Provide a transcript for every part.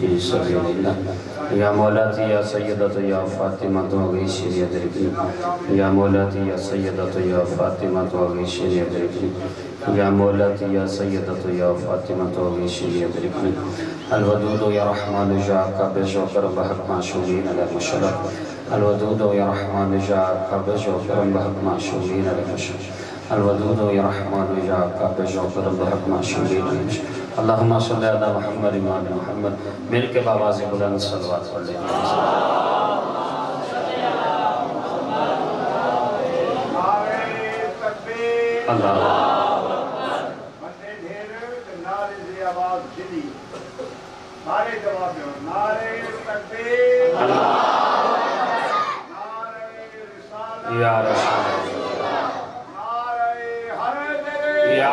फ़ी सबीलिल्लाह। या मौलाती या सय्यदतु या फ़ातिमतु अग़ीसिनी अदरिकनी। या मौलाती या सय्यदतु या फ़ातिमतु अग़ीसिनी अदरिकनी। या मौलाती या सय्यदतु या फ़ातिमतु अग़ीसिनी अदरिकनी। अल वदूद या रहमान या क़ाबिज़ व करम बहक़ माशूमीन अलैहि मशरक़। अल वदूद या रहमान या क़ाबिज़ व करम बहक़ माशूमीन अलैहि मशरक़। अल वदूद या रहमान या क़ाबिज़ व करम बहक़ माशूमीन अलैहि मशरक़। अल्लाहुम्मा सल्लि अला मुहम्मद व आलि मुहम्मद। मिल के बावाज़ बुलंद सलवात पढ़ लें। अल्लाह नारे जवाब दो, नारे तकबीर, नारे रिसालत, या रसूल नारे हैदरी, या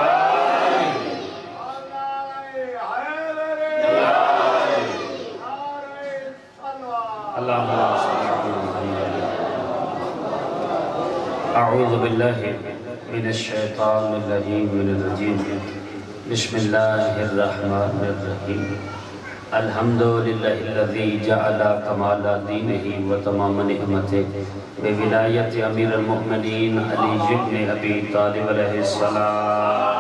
नारे हैदरी, नारे सलवात। अल्लाहुम्मा सल्लि अला मुहम्मद। अऊज़ु बिल्लाहि मिनश शैतानिर रजीम। बिस्मिल्लाहिर रहमानिर रहीम। अल्हम्दुलिल्लाहिल्लज़ी जअला कमाला दीनिही व तमाम निअमतिही बिविलायति अमीरुल मुमिनीन अली इब्न अबी तालिब अलैहिस्सलाम।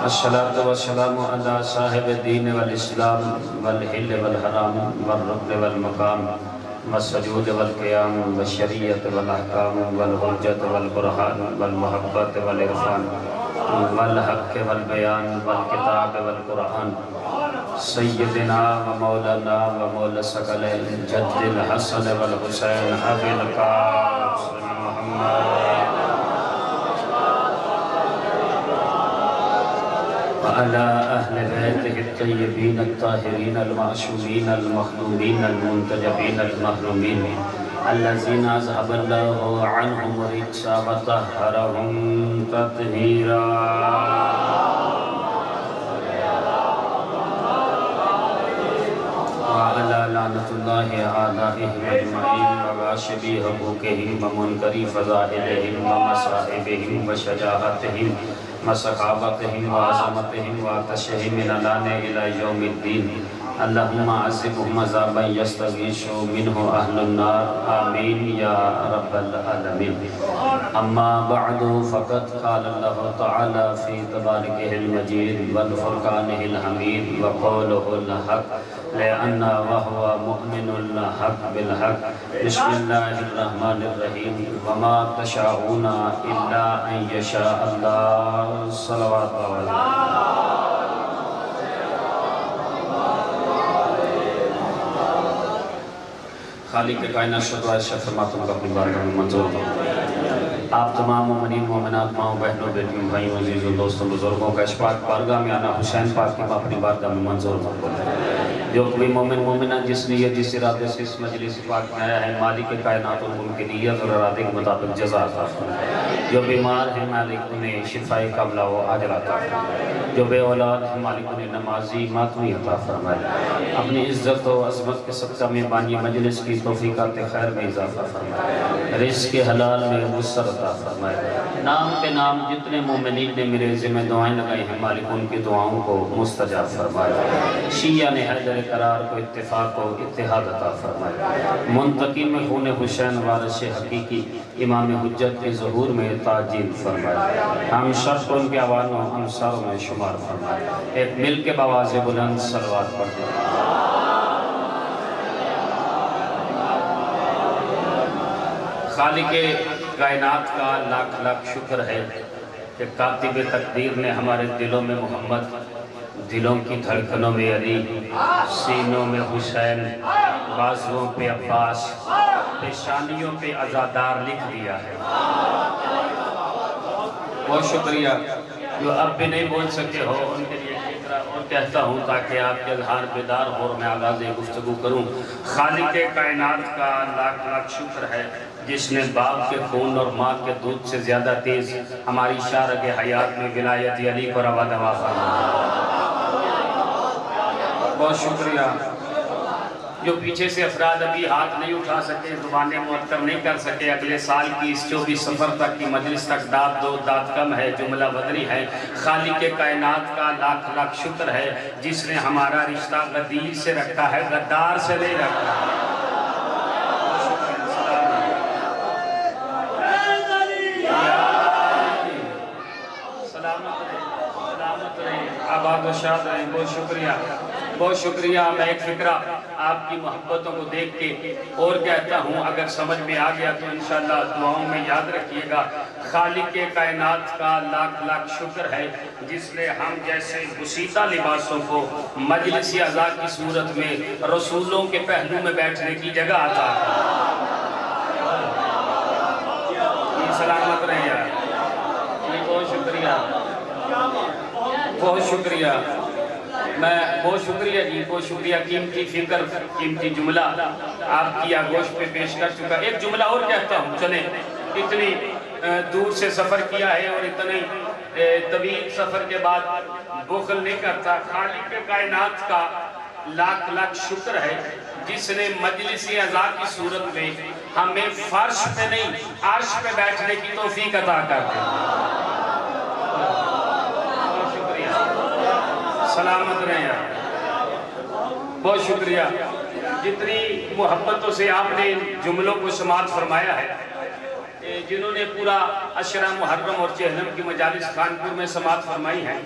अस्सलातु वस्सलामु अला साहिब दीन वल इस्लाम वल हिल वल हराम वल रुक्न वल मकाम वस्सजूद वल क़ियाम वश्शरीयत वल अहकाम वल हुज्जत वल बुरहान वल मुहब्बत वल इरफान वल हक़ वल बयान वल किताब वल कुरान सय्यदना व मौलाना व मौला सकलैन जद्दिल हसन वल हुसैन अबिल क़ासिम मुहम्मद अला अहले बैतिहि अत्तय्यबीन अत्ताहिरीन अल-मासूमीन अल-मख़दूमीन अल-मुंतजबीन अल-महरूमीन अल्लज़ीना अज़हबल्लाहु अन्हुम रिज्सा व तह्हरहुम तत्हीरा। व अला लानतुल्लाहि आदाइहिम अजमईन व गाशिबी हुकूकिहिम व मुनकरी फ़ज़ाइलिहिम व मसाइबिहिम व शजाअतिहिम मसखाबतहिम व अज़मतहिम व अतशहिम मिनलाने इला यौमिद्दीन। अल्लाहुम्मा अज़िबहुम अज़ाबन यस्तगीशु मिन्हु अहलुन नार। आमीन या रब्बल आलमीन। अम्मा बअदु फ़क़द क़ाल अल्लाहु तआला फ़ी तबारिकिहिल मजीद वल फ़ुरक़ानिहिल हमीद व क़ौलुहुल हक़ लिअन्ना व हुवा मुमिनुल हक़ बिल हक़। बिस्मिल्लाहिर रहमानिर रहीम। व मा तशाऊना इल्ला अन यशा अल्लाह। सल्लल्लाहु अलैहि खालिक कायनात शुक्र शफ़मातुम का अपनी बारगाह में मंजूर हो। आप तमाम मोमिनीन मोमिनात माओ बहनों बेटियों भाइयों अजीज़ों दोस्तों बुजुर्गों का इशफाक़ बारगाह में आना हुसैन पाक की अपनी बारगाह में मंजूर हो। जो कोई मोमिन मोमिना जिस नियत जिस इरादे से इस मजलिस पाक में आया है मालिक कायनात उनकी नियत और इरादे के मुताबिक जज़ा अता फरमाए। जो बीमार है मालिक उन्हें शिफाए कामिला व आजिला अता फरमाए। जो बे औलाद है मालिक उन्हें नमाजी मातमी अता फरमाए। अपनी इज्जत व अज़मत के सदक़ा में बानी मजलिस की तौफ़ीक़ात खैर में इज़ाफ़ा फरमाए। रिज़्क़ के हलाल में वुसअत अता फरमाए। नाम पे नाम जितने मोमिनीन ने मेरे ज़िम्मे दुआएं लगाई हैं मालिक उनकी दुआओं को मुस्तजाब फरमाए। शिया ने हैदर करार को इत्तेफाक को इत्तेहाद अता फरमाए। मुंतकिम में खून हुसैन वारिस हकीकी इमाम हुज्जत के ज़हूर में ताजील फरमाए। हम सब को उनके अवानों अंसारों में शुमार फरमाए। एक मिल के बावाज़ बुलंद सलवात पढ़ते हैं। खालिके कायनात का लाख लाख शुक्र है कि कातिब तकदीर ने हमारे दिलों में मोहम्मद, दिलों की धड़कनों में अली, सीनों में हुसैन, बाजुओं पे अब्बास, पेशानियों पे अज़ादार लिख दिया है। बहुत शुक्रिया। जो अब भी नहीं बोल सके हो उनके लिए और कहता हूँ ताकि आपके अज़हार बेदार हो और मैं आगाज़ गुफ्तगू करूँ। खालिक़े कायनात का लाख लाख शुक्र है जिसने बाप के खून और माँ के दूध से ज़्यादा तेज़ हमारी शारग हयात में विलायत अली को रवा दवा फरमाया। बहुत शुक्रिया। जो पीछे से अफराद अभी हाथ नहीं उठा सके, ज़ुबान मुअत्तर नहीं कर सके, अगले साल की इस 24 सफ़र तक की मजलिस तक दाद दो दाद कम है, जुमला बदरी है। खालिक के कायनात का लाख लाख शुक्र है जिसने हमारा रिश्ता गदीर से रखा है, गद्दार से नहीं रखा। आबाद व शाद रहें। बहुत शुक्रिया, बहुत शुक्रिया। मैं एक फिक्रा आपकी मोहब्बतों को देख के और कहता हूँ, अगर समझ में आ गया तो इंशाअल्लाह दुआओं में याद रखिएगा। खालिक के कायनात का लाख लाख शुक्र है जिसने हम जैसे गुसीदा लिबासों को मजलिस अज़ा की सूरत में रसूलों के पहलू में बैठने की जगह आता है। सलामत रहे यार, बहुत शुक्रिया, बहुत शुक्रिया। मैं बहुत शुक्रिया जी, बहुत शुक्रिया। कीमती फिक्र, कीमती जुमला आपकी आगोश पे पेश कर चुका। एक जुमला और कहता हूँ, चले इतनी दूर से सफ़र किया है और इतने तवील सफ़र के बाद बुखल नहीं करता। खालिक के कायनात का लाख लाख शुक्र है जिसने मजलिस अज़ा की सूरत में हमें फर्श पे नहीं अर्श पे बैठने की तौफीक अता कर दी। बहुत शुक्रिया, सलामत रहे यार, बहुत शुक्रिया। जितनी मोहब्बतों से आपने जुमलों को समाअत फरमाया है, जिन्होंने पूरा अशरा मुहर्रम और जहन्नम की मजालिस खानपुर में समाअत फरमाई है,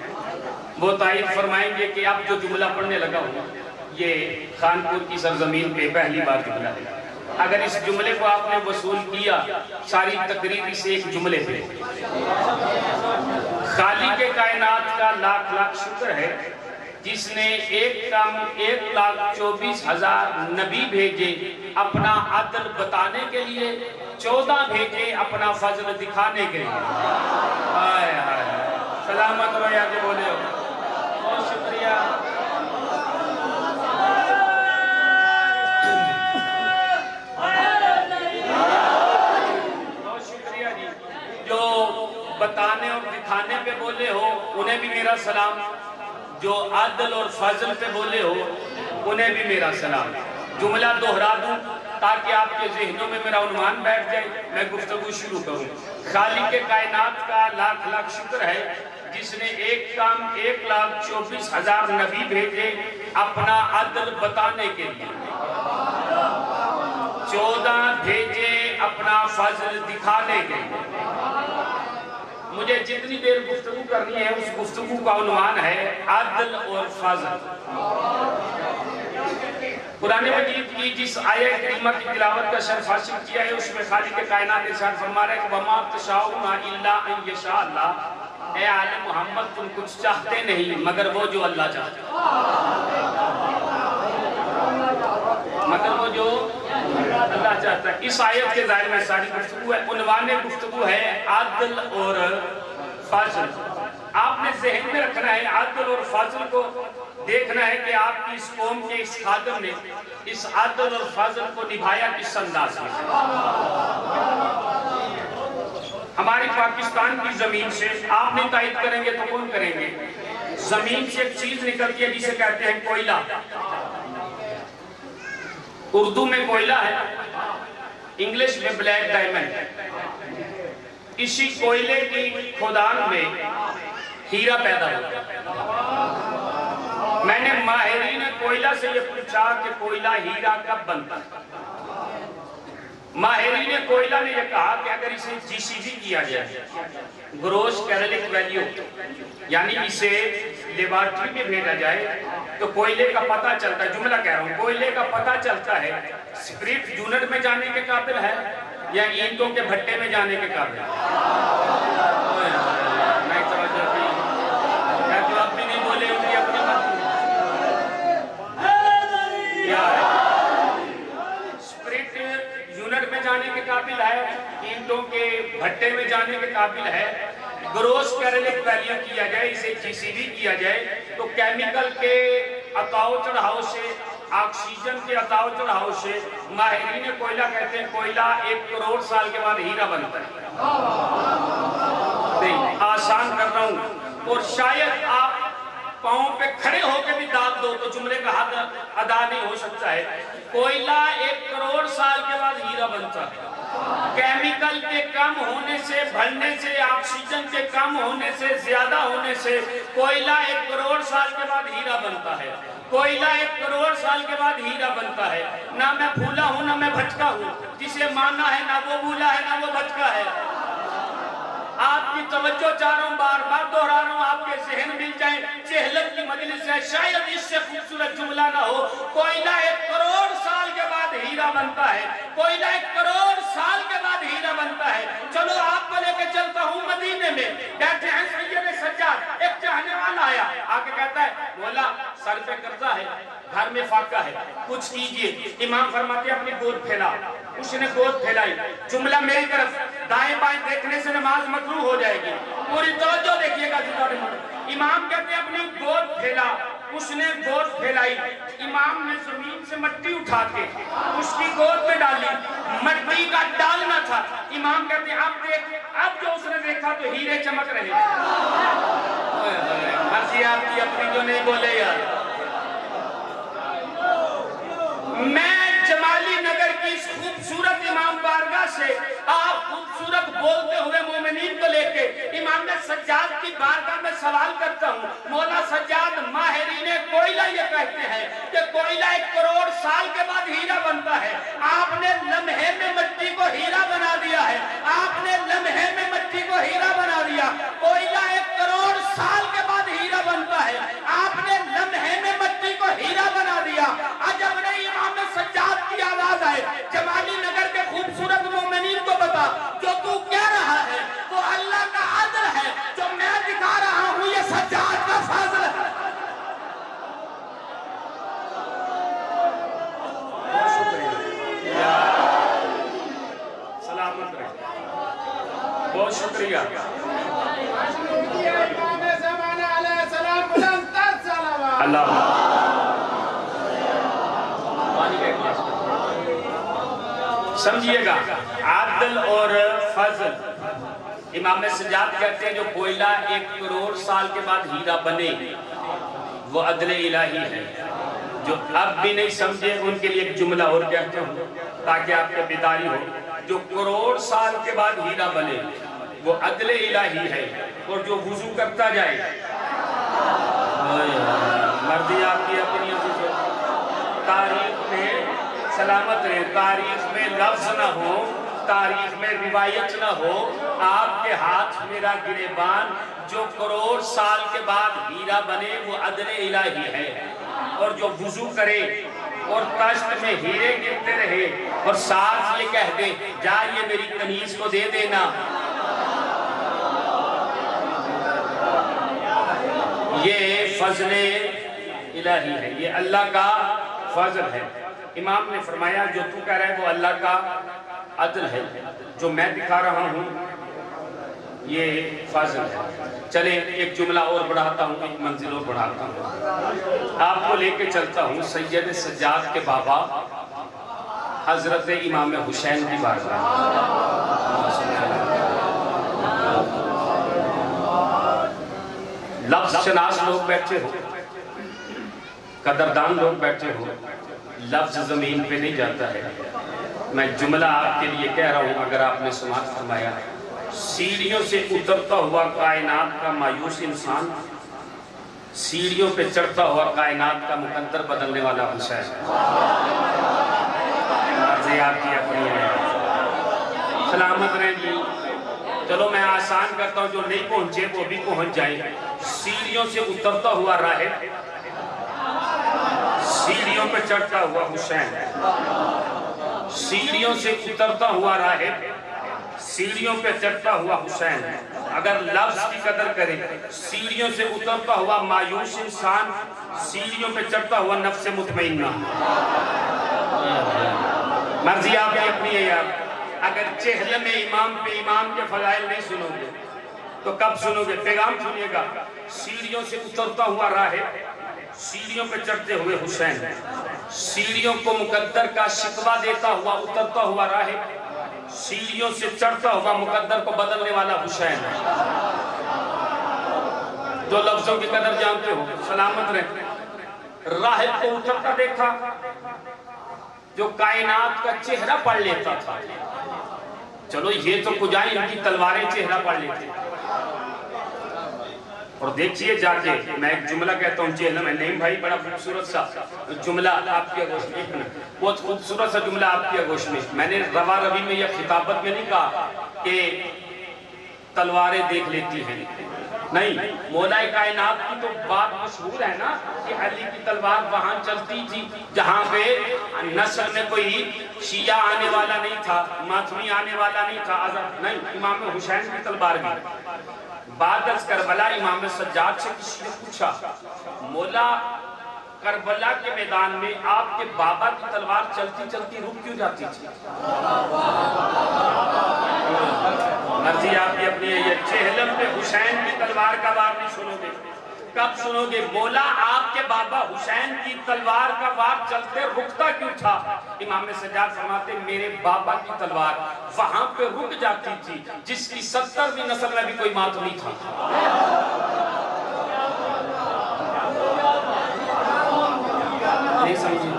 वो तारीफ फरमाएंगे कि अब जो जुमला पढ़ने लगा हूँ ये खानपुर की सरजमीन पे पहली बार जुमला है। अगर इस जुमले को आपने वसूल किया सारी तकरीर इस एक जुमले पे। खालिक के कायनात का लाख लाख शुक्र है जिसने 1,24,000 नबी भेजे अपना अदल बताने के लिए, 14 भेजे अपना फजल दिखाने के लिए। हाय हाय, सलामत रहो यार, बोले हो। बहुत शुक्रिया, बहुत शुक्रिया जी। जो बताने और दिखाने पे बोले हो उन्हें भी मेरा सलाम, जो अदल और फजल पे बोले हो उन्हें भी मेरा सलाम। जुमला दोहरा दूं ताकि आपके जहनों में मेरा उन्वान बैठ जाए, मैं गुफ्तगू शुरू करूं। खालिक के कायनात का लाख लाख शुक्र है जिसने 1,24,000 नबी भेजे अपना अदल बताने के लिए, 14 भेजे अपना फजल दिखाने के लिए। मुझे जितनी देर गुफ्तगू करनी है उस गुफ्तगू का उन्वान है अदल और फजल। कुरान मजीद की जिस आयत करीमा की तिलावत का शर्फ हासिल किया है उसमें खालिक के कायनात इरशाद फरमा रहा है कि वमा तशाऊना इल्ला अन यशा अल्लाह। ए आले मोहम्मद, तुम कुछ चाहते नहीं मगर वो जो अल्लाह चाहता है, मगर वो जो अल्लाह चाहता है। इस आयत के ज़ाहिर में सारी गुफ्तगू है, उन्वान गुफ्तगू है अदल और फजल। आपने ज़हन में रखना है अदल और फजल को, देखना है कि आपकी इस कौम के इस खादम ने इस अदल और फजल को निभाया किस अंदाज में। हमारी पाकिस्तान की जमीन से आप नहीं तायद करेंगे तो कौन करेंगे? जमीन से एक चीज निकलती है जिसे कहते हैं कोयला। उर्दू में कोयला है, इंग्लिश में ब्लैक डायमंड। इसी कोयले की खुदान में हीरा पैदा हुआ। मैंने माहिरीन कोयला से ये पूछा कि कोयला हीरा कब बनता है? माहिरीन कोयला ने यह कहा कि अगर इसे जीसीबी किया जाए, ग्रोस कैरोलिक वैल्यू, यानी इसे लेबोरेटरी में भेजा जाए तो कोयले का पता चलता है, जुमला कह रहा हूँ, कोयले का पता चलता है स्प्रिट यूनिट में जाने के काबिल है या ईंटों के भट्टे में जाने के काबिल है। तो आप भी नहीं बोले होंगे अपनी बात। स्प्रिट यूनिट में जाने के काबिल है, ईंटों के भट्टे में जाने के काबिल है। ग्रोस कैरोलिक वैल्यू किया जाए, इसे जीसीबी किया जाए तो केमिकल के अताव चढ़ाव से, ऑक्सीजन के अताव चढ़ाव से माहिरीन कोयला कहते हैं कोयला 1 करोड़ साल के बाद हीरा बनता है। आसान कर रहा हूं और शायद आप पांव पे खड़े होकर भी दाद दो तो जुमले का हद अदा नहीं हो सकता है। कोयला 1 करोड़ साल के बाद हीरा बनता है। केमिकल के कम होने से, भरने से, ऑक्सीजन के कम होने से, ज्यादा होने से कोयला 1 करोड़ साल के बाद हीरा बनता है। कोयला 1 करोड़ साल के बाद हीरा बनता है। ना मैं भूला हूं ना मैं भटका हूं, जिसे माना है ना वो भूला है ना वो भटका है। आपकी तवज्जो चाह रहा हूं, बार बार दोहरा रहा हूं, आपके जहन मिल जाए। चेहलत की मजलिस है, शायद इससे खूबसूरत जुमला ना हो। कोयला 1 करोड़ साल के बाद हीरा बनता है। कोयला 1 करोड़ साल के बाद हीरा बनता है। चलो आपको लेके चलता हूं मदीने में। बैठे हैं सैयद सज्जाद, एक चाहने वाला आया, आके कहता है मौला सर पे कर्जा है, घर में फाका है, कुछ कीजिए। इमाम फरमाते अपनी गोद फैला। उसने गोद फैलाई। जुमला मेरी तरफ, दाएं बाएं देखने से नमाज मकरूह हो जाएगी। पूरी तवज्जो देखिएगा। इमाम कहते अपनी गोद फैला। उसने गोद फैलाई। इमाम ने जमीन से मिट्टी उठा के उसकी गोद में डाली। मिट्टी का डालना था। इमाम कहते अब देख, अब जो उसने देखा तो हीरे चमक रहे। मर्जी आपकी अपनी, जो नहीं बोले यार। मैं जमाली नगर की इस खूबसूरत इमाम बारगाह से आप खूबसूरत बोलते हुए मोमिनीन को लेके इमाम सज्जाद की बारगाह में सवाल करता हूँ। मौला सज्जाद, माहिरीने कोयला ये कहते हैं कि कोयला 1 करोड़ साल के बाद हीरा बनता है। आपने लम्हे में मिट्टी को हीरा बना दिया है। आपने लम्हे में मिट्टी को हीरा बना दिया। कोयला 1 करोड़ साल के बाद हीरा बनता है। आपने लम्हे में मिट्टी को हीरा बना दिया। अजब नहीं, इमाम सज्जाद की आवाज है। जमाली नगर के खूबसूरत मोमिनीन को बता, जो तू कह रहा है वो अल्लाह का अदल है, जो मैं दिखा रहा हूं ये सज्जाद का फजल है। सलामत रहे, बहुत शुक्रिया। अल्लाह समझिएगा। आदल और फजल, इमाम सज्जाद कहते हैं जो कोयला 1 करोड़ साल के बाद हीरा बने वो अदल इलाही है। जो अब भी नहीं समझे उनके लिए एक जुमला और कहते हूँ ताकि आपके बेदारी हो। जो करोड़ साल के बाद हीरा बने वो अदल इलाही है। और जो वुजू करता जाए, मर्जी आपकी अपनी, तारीख में सलामत रहे, तारीख में लफ्ज ना हो, तारीख में रिवायत ना हो, आपके हाथ मेरा गिरेबान, जो करोड़ साल के बाद हीरा बने वो अदल इलाही है। और जो वुजू करे और तश्त में हीरे गिरते रहे और साथ ये कह दे जा ये मेरी कनीज को दे देना, ये फजले इलाही है, ये अल्लाह का फजल है। इमाम ने फरमाया जो तू कह रहा है वो अल्लाह का अदल है, जो मैं दिखा रहा हूँ ये फजल है। चले एक जुमला और बढ़ाता हूँ, एक मंजिल और बढ़ाता हूँ, आपको लेके चलता हूँ सैयद सज्जाद के बाबा हजरत इमाम हुसैन की बारगाह। लफ्ज शनास लोग बैठे हो, कदरदान लोग बैठे हो, लफ्ज जमीन पे नहीं जाता है। मैं जुमला आपके लिए कह रहा हूं, अगर आपने समाज फरमाया। सीढ़ियों से उतरता हुआ कायनात का मायूस इंसान, सीढ़ियों पे चढ़ता हुआ कायनात का मुकद्दर बदलने वाला हुसैन। आपकी अपनी है, सलामत रहे जी। चलो मैं आसान करता हूँ, जो नहीं पहुंचे वो भी पहुंच जाए। सीढ़ियों से उतरता हुआ राहिब, सीढ़ियों पे चढ़ता हुआ हुसैन, सीढ़ियों से उतरता हुआ राहिब, सीढ़ियों पे चढ़ता हुआ हुसैन। अगर लफ्ज की कदर करें, सीढ़ियों से उतरता हुआ मायूस इंसान, सीढ़ियों पे चढ़ता हुआ नफ्स मुतमइन्ना। मर्जी आपकी अपनी है यार। अगर चेहरे में इमाम पे इमाम के फजाइल नहीं सुनोगे तो कब सुनोगे? पैगाम सुनिएगा। सीढ़ियों से उतरता हुआ राहिब, सीढ़ियों पे चढ़ते हुए हुसैन, सीढ़ियों को मुकद्दर का शिकवा देता हुआ उतरता हुआ राहिब, सीढ़ियों से चढ़ता हुआ मुकद्दर को बदलने वाला हुसैन। जो लफ्जों की कदर जानते हो, सलामत रहे। राहिब को उतरता देखा, जो कायनात का चेहरा पढ़ लेता था। चलो ये तो कुजाई इनकी तलवारें चेहरा पढ़ लेते। और देखिए जाके, मैं एक जुमला कहता हूँ चेहरा में, नहीं भाई बड़ा खूबसूरत सा जुमला आपकी आगोश में, बहुत खूबसूरत सा जुमला आपकी आगोश में। मैंने रवा रवी में या खिताबत में नहीं कहा कि तलवारें देख लेती हैं, नहीं, मौलाए कायनात की तो बात मशहूर है ना कि अली की तलवार वहां चलती थी जहां पे नस्ल में कोई शिया आने वाला नहीं था, मातमी आने वाला नहीं था, नहीं, इमाम हुसैन की तलवार भी। बाद करबला इमाम सज्जाद से किसी ने पूछा, मौला करबला के मैदान में आपके बाबा की तलवार चलती चलती रुक क्यों जाती थी? मर्जी आपकी अपनी है। ये चेहलम पे हुसैन की तलवार का वार नहीं सुनोगे, कब सुनोगे? बोला आपके बाबा हुसैन की तलवार का वार चलते रुकता क्यों था? इमाम सज्जाद फरमाते मेरे बाबा की तलवार वहां पे रुक जाती थी जिसकी 70वीं नस्ल में भी कोई मात नहीं था। नहीं समझे?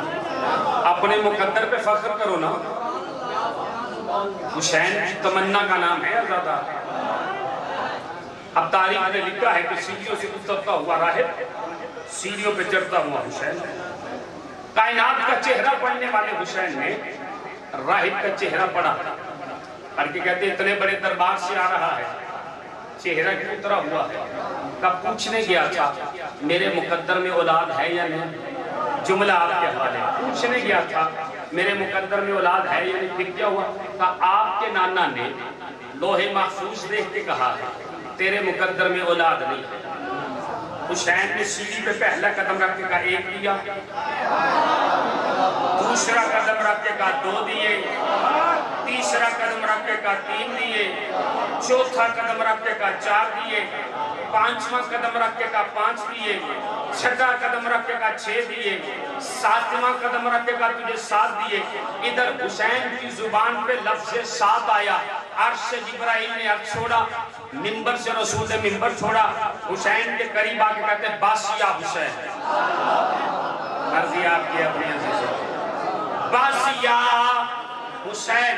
अपने मुकद्दर पे फख्र करो ना। हुसैन की तमन्ना का नाम है आज़ादा। अब तारीख ने लिखा है कि सीढ़ियों से उतरता हुआ राहिब, सीढ़ियों पे चढ़ता हुआ हुसैन। कायनात का चेहरा पढ़ने वाले हुसैन ने राहिब का चेहरा पढ़ा, और के कहते इतने बड़े दरबार से आ रहा है, चेहरा क्यों उतरा हुआ है? कब पूछने गया था मेरे मुकद्दर में औलाद है या नहीं? जुमला आपके हवाले। पूछने गया था मेरे मुकद्दर में औलाद है या नहीं? फिर क्या हुआ? आपके नाना ने लोहे महफूज देख के कहा है तेरे मुकद्दर में औलाद नहीं है। हुसैन ने सीढ़ी पे पहला कदम रख के कहा 1 दिया, दूसरा कदम रख के कहा 2 दिए, तीसरा कदम रख के कहा 3 दिए, चौथा कदम रख के कहा 4 दिए, पांचवा कदम रख के कहा 5 दिए, छठा कदम रख के कहा 6 दिए, 7वां कदम रख के कहा तुझे 7 दिए। इधर हुसैन की जुबान पे लफ्ज़ 7 आया, अर्श से जिब्राइल ने अर्श छोड़ा, मिंबर से रसूल ने मिंबर छोड़ा, हुसैन के करीब आके कहते बासिया हुसैन। मर्जी आपकी अपनी अजीज़ों, बासिया हुसैन।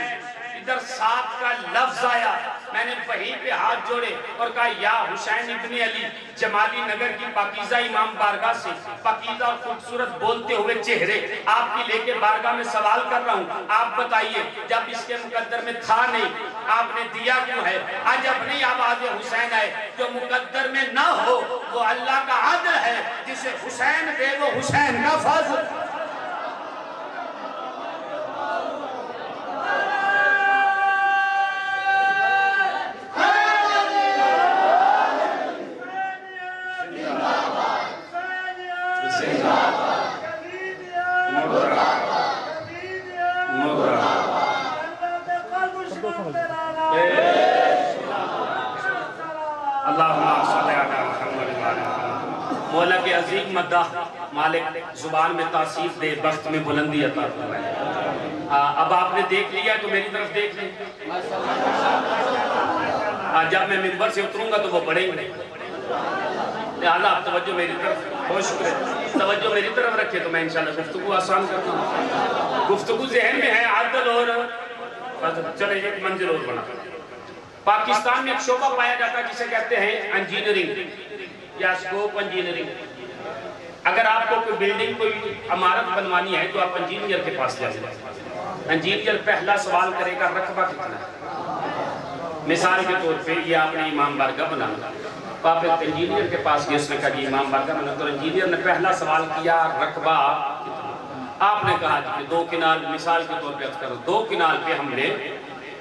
इधर 7 का लफ्ज आया, मैंने वहीं पे हाथ जोड़े और कहा या हुसैन इब्ने अली, जमाली नगर की पाकीज़ा इमाम बारगाह से पाकीज़ा खूबसूरत बोलते हुए चेहरे आपकी लेके बारगाह में सवाल कर रहा हूँ। आप बताइए जब इसके मुकद्दर में था नहीं, आपने दिया क्यों है? आज अपनी आवाज़ हुसैन है, जो मुकद्दर में ना हो वो अल्लाह का आदल है, जिसे हुसैन दे वो हुसैन का फज़ल। मौला के अजीम मद्दाह मालिक जुबान में तासीर दे, बख्त में बुलंदी अता फरमाए। अब आपने देख लिया तो मेरी तरफ देख लें। जब मैं मिंबर से उतरूंगा तो वो पढ़ेंगे, लिहाजा आप तवज्जो मेरी तरफ, बहुत शुक्र है, तवज्जो मेरी तरफ रखे तो मैं इंशाल्लाह गुफ्तगू आसान करता हूँ। गुफ्तगू ज़हन में है आदल और चले एक मंजिल और बना। पाकिस्तान में एक शोबा पाया जाता है जिसे कहते हैं इंजीनियरिंग या स्कोप इंजीनियरिंग। अगर आपको कोई बिल्डिंग, कोई इमारत बनवानी है तो आप इंजीनियर के पास जाइए। इंजीनियर पहला सवाल करेगा रकबा कितना है। मिसाल के तौर पे ये आपने इमाम बारगाह बनाना, तो आप एक इंजीनियर के पास गए, उसने कहा कि इमाम बारगाह बनाना, तो इंजीनियर ने पहला सवाल किया रकबा कितना। आपने कहा कि 2 किनाल, मिसाल के तौर पे करो 2 किनाल पे हमने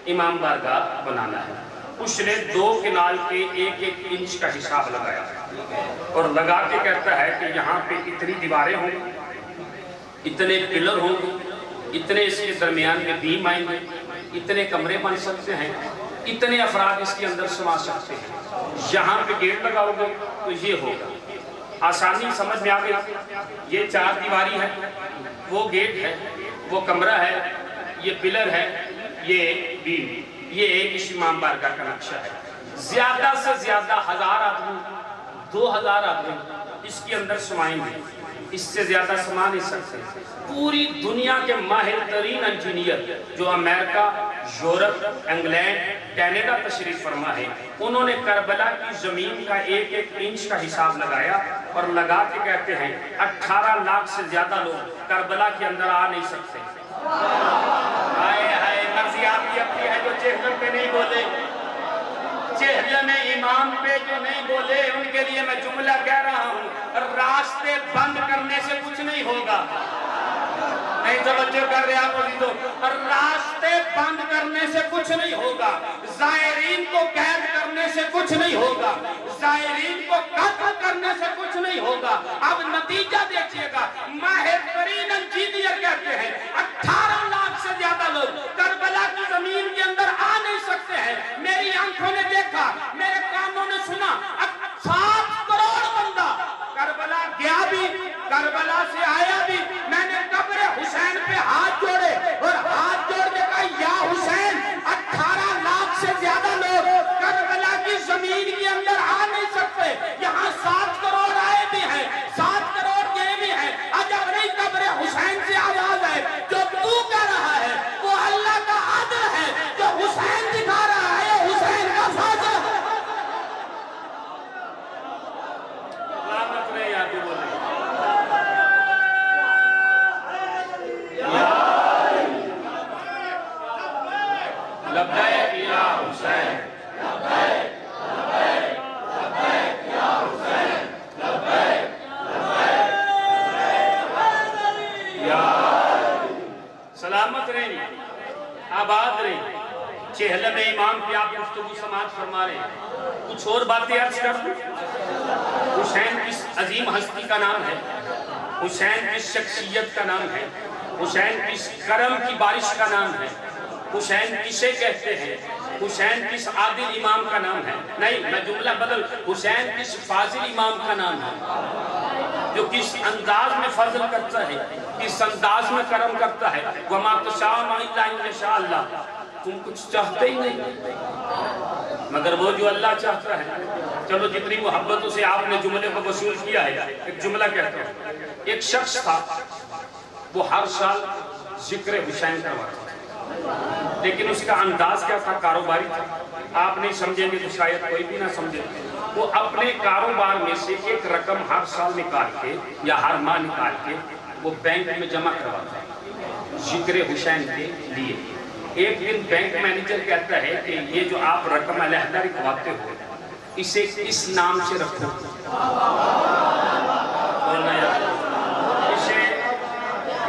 इमाम बारगाह बनाना है। उसने 2 किनाल के 1-1 इंच का हिसाब लगाया और लगा के कहता है कि यहाँ पे इतनी दीवारें होंगी, इतने पिलर होंगे, इतने इसके दरमियान में बीम आएंगे, इतने कमरे बन सकते हैं, इतने अफराद इसके अंदर समा सकते हैं। यहाँ पे गेट लगाओगे तो ये होगा। आसानी समझ में आ गई। ये 4 दीवारी है, वो गेट है, वो कमरा है, ये पिलर है, ये बीम, ये एक इमाम बारगाह का नक्शा है। ज्यादा से ज्यादा 1000 आदमी 2000 आदमी इसके अंदर समाएंगे, इससे ज्यादा समा नहीं सकते। पूरी दुनिया के माहिर तरीन इंजीनियर जो अमेरिका, यूरोप, इंग्लैंड, कनाडा तशरीफ फरमा है, उन्होंने करबला की जमीन का एक एक इंच का हिसाब लगाया और लगा के कहते हैं 18 लाख से ज्यादा लोग करबला के अंदर आ नहीं सकते। हाय हाय, मर्जी आपकी अपनी है। जो चेहरे पे नहीं बोले, चेहरे में इमाम पे जो नहीं बोले, उनके लिए मैं जुमला कह रहा हूँ, रास्ते बंद करने से कुछ नहीं होगा। नहीं तवज्जो कर रहे आप तो, रास्ते बंद करने से कुछ नहीं होगा, ज़ायरीन को कैद करने से कुछ नहीं होगा, ज़ायरीन को कत्ल करने से कुछ नहीं होगा। अब नतीजा देखिएगा, माहिर तरीन इंजीनियर कहते हैं 18 लाख से ज्यादा लोग करबला की जमीन के अंदर आ नहीं सकते हैं। मेरी आंखों ने देखा, मेरे कानों ने सुना, 7 करोड़ बंदा करबला गया भी, करबला से आया भी। मैंने कब्र हुसैन पे हाथ जोड़े और हाथ जोड़ के कहा, या हुसैन, 18 लाख से ज्यादा लोग करबला की जमीन के अंदर आ नहीं सकते। यहाँ 7 करोड़ आए भी हैं, 7 करोड़ गए भी हैं। अजब नहीं, कब्र हुसैन से आवाज है। जो तू कह रहा है वो अल्लाह का आदल है, जो हुसैन दिखा रहा है हुसैन का फाजल है। लब्बैक या हुसैन, लब्बैक लब्बैक लब्बैक या हुसैन, लब्बैक लब्बैक या। सलामत रहें, आबाद रहें। चेहलम इमाम की आप गुफ्तगू समाज फरमा रहे हैं। कुछ और बातें अर्ज कर दूं। हुसैन किस अजीम हस्ती का नाम है, हुसैन किस शख्सियत का नाम है, हुसैन किस करम की बारिश का नाम है, हुसैन किसे कहते हैं, हुसैन किस आदिल इमाम का नाम है। नहीं, मैं जुमला बदल, हुसैन किस फाजिल इमाम का नाम है, जो किस अंदाज में फजल करता है, किस अंदाज में करम करता है। वमा तशाऊन इल्ला इंशाअल्लाह, तुम कुछ चाहते ही नहीं मगर वो जो अल्लाह चाहता है। चलो, जितनी मोहब्बतों से आपने जुमले को वसूल किया है, एक जुमला कहता हूँ। एक शख्स था, वो हर साल जिक्र हुसैन करवाता, लेकिन उसका अंदाज क्या था, कारोबारी था। आप नहीं समझेंगे तो शायद कोई भी ना समझे। वो अपने कारोबार में से एक रकम हर साल निकाल के या हर माह निकाल के वो बैंक में जमा करवाता है जिक्र हुसैन के लिए। एक दिन बैंक मैनेजर कहता है कि ये जो आप रकम अलहदा लिखवाते हो, इसे इस नाम से रखो।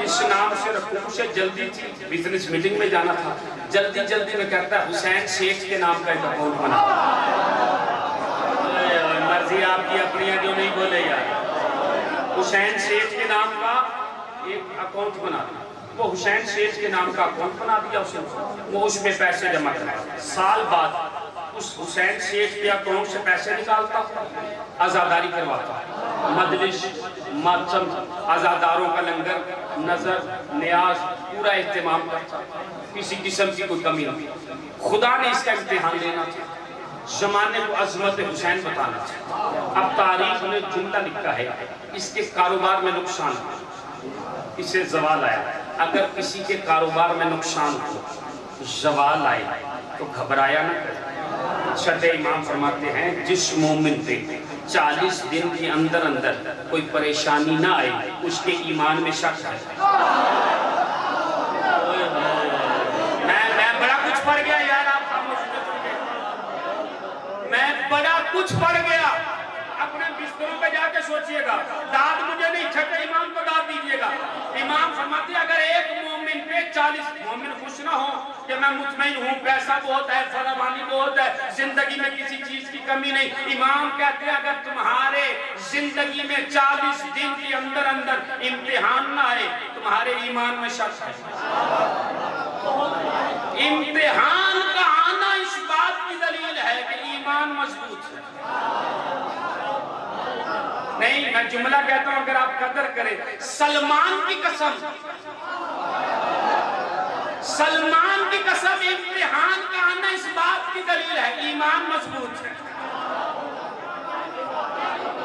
इस नाम से रखो। उसे जल्दी थी, बिजनेस मीटिंग में जाना था, जल्दी जल्दी में कहता है हुसैन शेख के नाम का एक अकाउंट बना। मर्जी आपकी अपनी है, जो नहीं बोले यार। हुसैन शेख के नाम का एक अकाउंट बना दिया। वो हुसैन शेख के नाम का अकाउंट बना दिया उसने, वो उसमें पैसे जमा करा। साल बाद उस हुसैन शेख के अकाउंट से पैसे निकालता, आज़ादारी करवाता, मजलिस, मातम, आज़ादारों का लंगर, नजर, न्याज, पूरा एहतमाम करता। किसी किस्म की कोई कमी नहीं। खुदा ने इसका इम्तिहान लेना था, जमाने को अजमत हुसैन बताना था। अब तारीख ने जुमला लिखा है, इसके कारोबार में नुकसान, इसे जवाल आया। अगर किसी के कारोबार में नुकसान हो, जवाल आए, तो घबराया ना करे। छठे इमाम फरमाते हैं, जिस मोमिन पे 40 दिन के अंदर अंदर कोई परेशानी ना आए, उसके ईमान में शक है। मैं बड़ा कुछ पढ़ गया यार, आप मैं बड़ा कुछ पढ़ गया। अपने बिस्तरों पे जाके सोचिएगा, दाद मुझे नहीं, छठे इमाम को दाद दीजिएगा। इमाम फरमाते हैं, अगर एक मोमिन पे 40 मोमिन खुश ना हो कि मैं मुतमईन हूँ, पैसा बहुत है, फरावानी बहुत है, जिंदगी में किसी चीज की कमी नहीं। इमाम कहते हैं, अगर तुम्हारे जिंदगी में 40 दिन के अंदर अंदर इम्तिहान ना आए, तुम्हारे ईमान में शक है। इम्तिहान का आना इस बात की दलील है कि ईमान मजबूत है। नहीं, मैं जुमला कहता हूं, अगर आप कदर करें, सलमान की कसम, सलमान की कसम, इम्तिहान का आना इस बात की दलील है ईमान मजबूत है।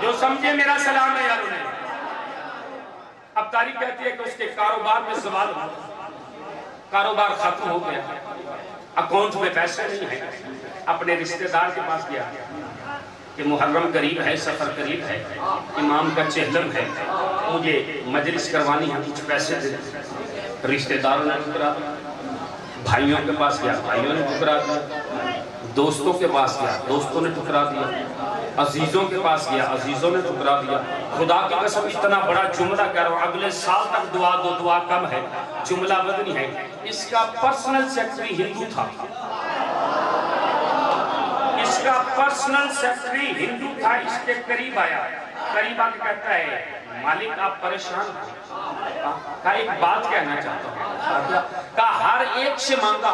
जो समझे मेरा सलाम है यार उन्हें। अब तारीख कहती है कि उसके कारोबार में सवाल हो, कारोबार खत्म हो गया, अकाउंट में पैसे नहीं है। अपने रिश्तेदार के पास गया कि मुहर्रम करीब है, सफर करीब है, इमाम का चेहलम है, मुझे मजलिस करवानी है, कुछ पैसे दे। रिश्तेदारों ने ठुकरा दिया। भाइयों के पास गया, भाइयों ने ठुकरा दिया। दोस्तों के पास गया, दोस्तों ने ठुकरा दिया। अजीजों के पास गया, अजीजों ने ठुकरा दिया। खुदा की कसम इतना बड़ा जुमला कह रहा हूं, अगले साल तक दुआ दो, दुआ कम है, जुमला बदनी है। इसका पर्सनल सेक्रेटरी हिंदू था, इसका पर्सनल सेक्रेटरी हिंदू था। इसके करीब आया, करीब आके कहता है मालिक आप परेशान का एक बात कहना चाहता हूँ। का हर एक से मांगा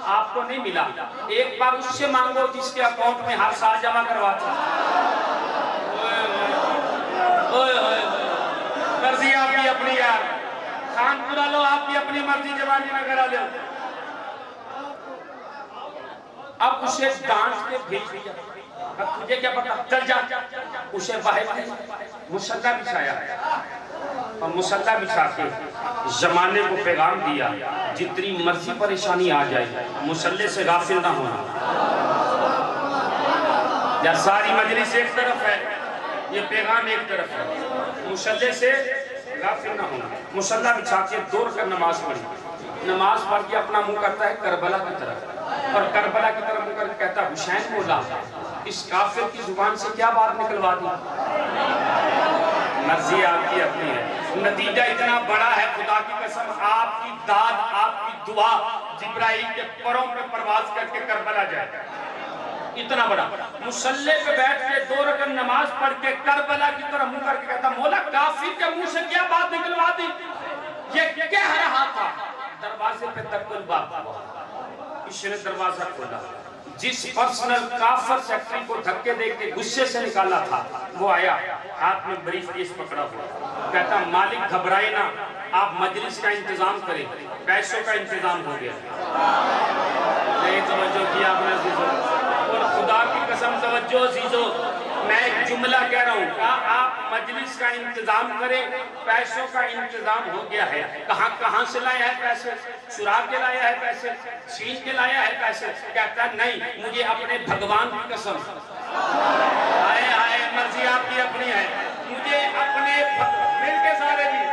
आपको नहीं मिला, एक बार उससे मांगो जिसके अकाउंट में हर साल जमा करवाते। मर्जी आपकी अपनी यार, खान पूरा लो, आपकी अपनी मर्जी जवानी में करा लो। अब उसे डांट के भेज दिया, अब तुझे क्या पता, चल जा। उसे बाहर मुसल्ला बिछाया और मुसल्ला बिछा के जमाने को पैगाम दिया, जितनी मर्जी परेशानी आ जाए मुसल्ले से गाफिल ना होना। या सारी मजलिस एक तरफ है, ये पैगाम एक तरफ है, मुसल्ले से गाफिल ना होना। मुसल्ला बिछा के 2 रकात नमाज पढ़ी, नमाज पढ़ के अपना मुंह करता है करबला की तरफ, और करबला की तरफ मुंह करके कहता है हुसैन बोला, इस काफिर की जुबान से क्या बात निकलवा दी। मर्जी आपकी अपनी है, नतीजा इतना बड़ा है, खुदा की कसम आपकी दाद, आपकी दुआ जिब्राइल के परों पे परवाज करके करबला जाए। इतना बड़ा मुसल्ले पे बैठ के 2 रकात नमाज पढ़ के करबला की तरफ मुंह करके कहता मौला काफिर के मुंह से क्या बात निकलवा दी। ये कह रहा था, दरवाजे पे तकल बात हुआ, इसने दरवाजा खोला। जिस पर्सनल काफर सेक्रेटरी को धक्के दे के गुस्से से निकाला था वो आया, हाथ में ब्रीफकेस पकड़ा हुआ, कहता मालिक घबराए ना, आप मजलिस का इंतजाम करें, पैसों का इंतजाम हो गया। नहीं तवज्जो किया आपने अजीजों, और खुदा की कसम तवज्जो अजीजों, मैं एक जुमला कह रहा हूँ, आप मजलिस का इंतजाम करें, पैसों का इंतजाम हो गया है। कहाँ से लाया है पैसे, चुरा के लाया है पैसे, छीन के लाया है पैसे। कहता नहीं, मुझे अपने भगवान की कसम, आए आए मर्जी आपकी अपनी है, मुझे अपने मिलके सारे जी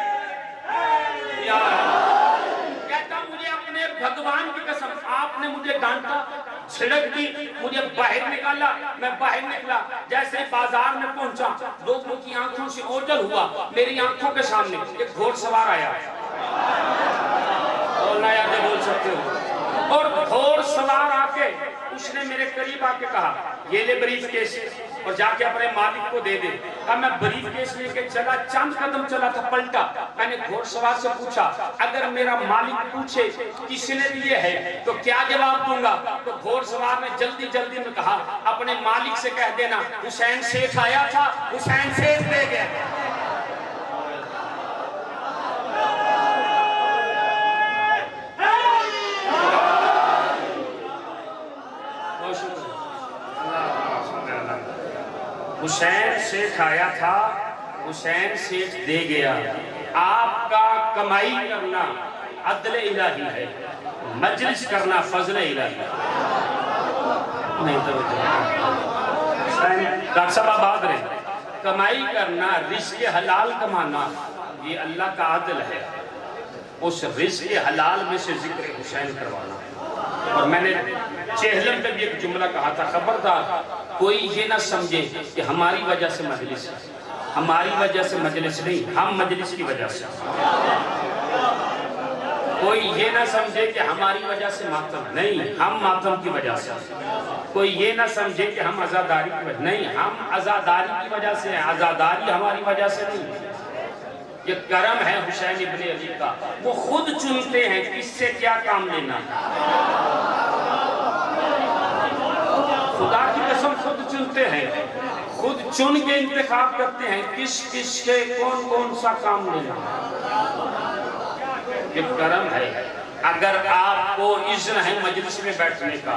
कहता मुझे अपने भगवान की कसम, आपने मुझे डांटा, छिड़क दी, मुझे बाहर निकाला, मैं बाहर निकला, जैसे बाजार में पहुंचा, लोगों की आंखों से ओझल हुआ, मेरी आंखों के सामने एक घोड़सवार आया, और नया जो बोल सकते हो, और घोड़सवार आके उसने मेरे करीब आके कहा ये ले ब्रीफकेस और जाके अपने मालिक को दे दे। अब मैं ब्रीफकेस लेके चला, चंद कदम चला था, पलटा, मैंने घोड़सवार से पूछा अगर मेरा मालिक पूछे किसने लिए है तो क्या जवाब दूंगा। तो घोड़सवार ने जल्दी जल्दी में कहा अपने मालिक से कह देना हुसैन शेख आया था, हुसैन शेख दे गया। हुसैन शेख आया था, हुसैन शेख दे गया। आपका कमाई करना अदल इलाही है, मजलिस करना फजल इलाही। नहीं तो डॉक्टर साहब आबाद रहे, कमाई करना, रिस्क हलाल कमाना, ये अल्लाह का आदल है। उस रिस्क हलाल में से जिक्र हुसैन करवाना। और मैंने चेहलम पे भी एक जुमला कहा था, खबरदार कोई ये ना समझे कि हमारी वजह से मजलिस है, हमारी वजह से मजलिस नहीं, हम मजलिस की वजह से। कोई ये ना समझे कि हमारी वजह से मातम, नहीं, हम मातम की वजह से। कोई ये ना समझे कि हम आजादारी की वजह, नहीं, हम आजादारी की वजह से हैं, आजादारी हमारी वजह से नहीं। ये करम है हुसैन इब्ने अली का, वो खुद चुनते हैं किससे क्या काम लेना। खुदा की कसम खुद चुनते हैं, खुद चुन के इंतखाब करते हैं किस किस के कौन कौन सा काम लेना। ये करम है। अगर आपको इज़्न है मजलिस में बैठने का,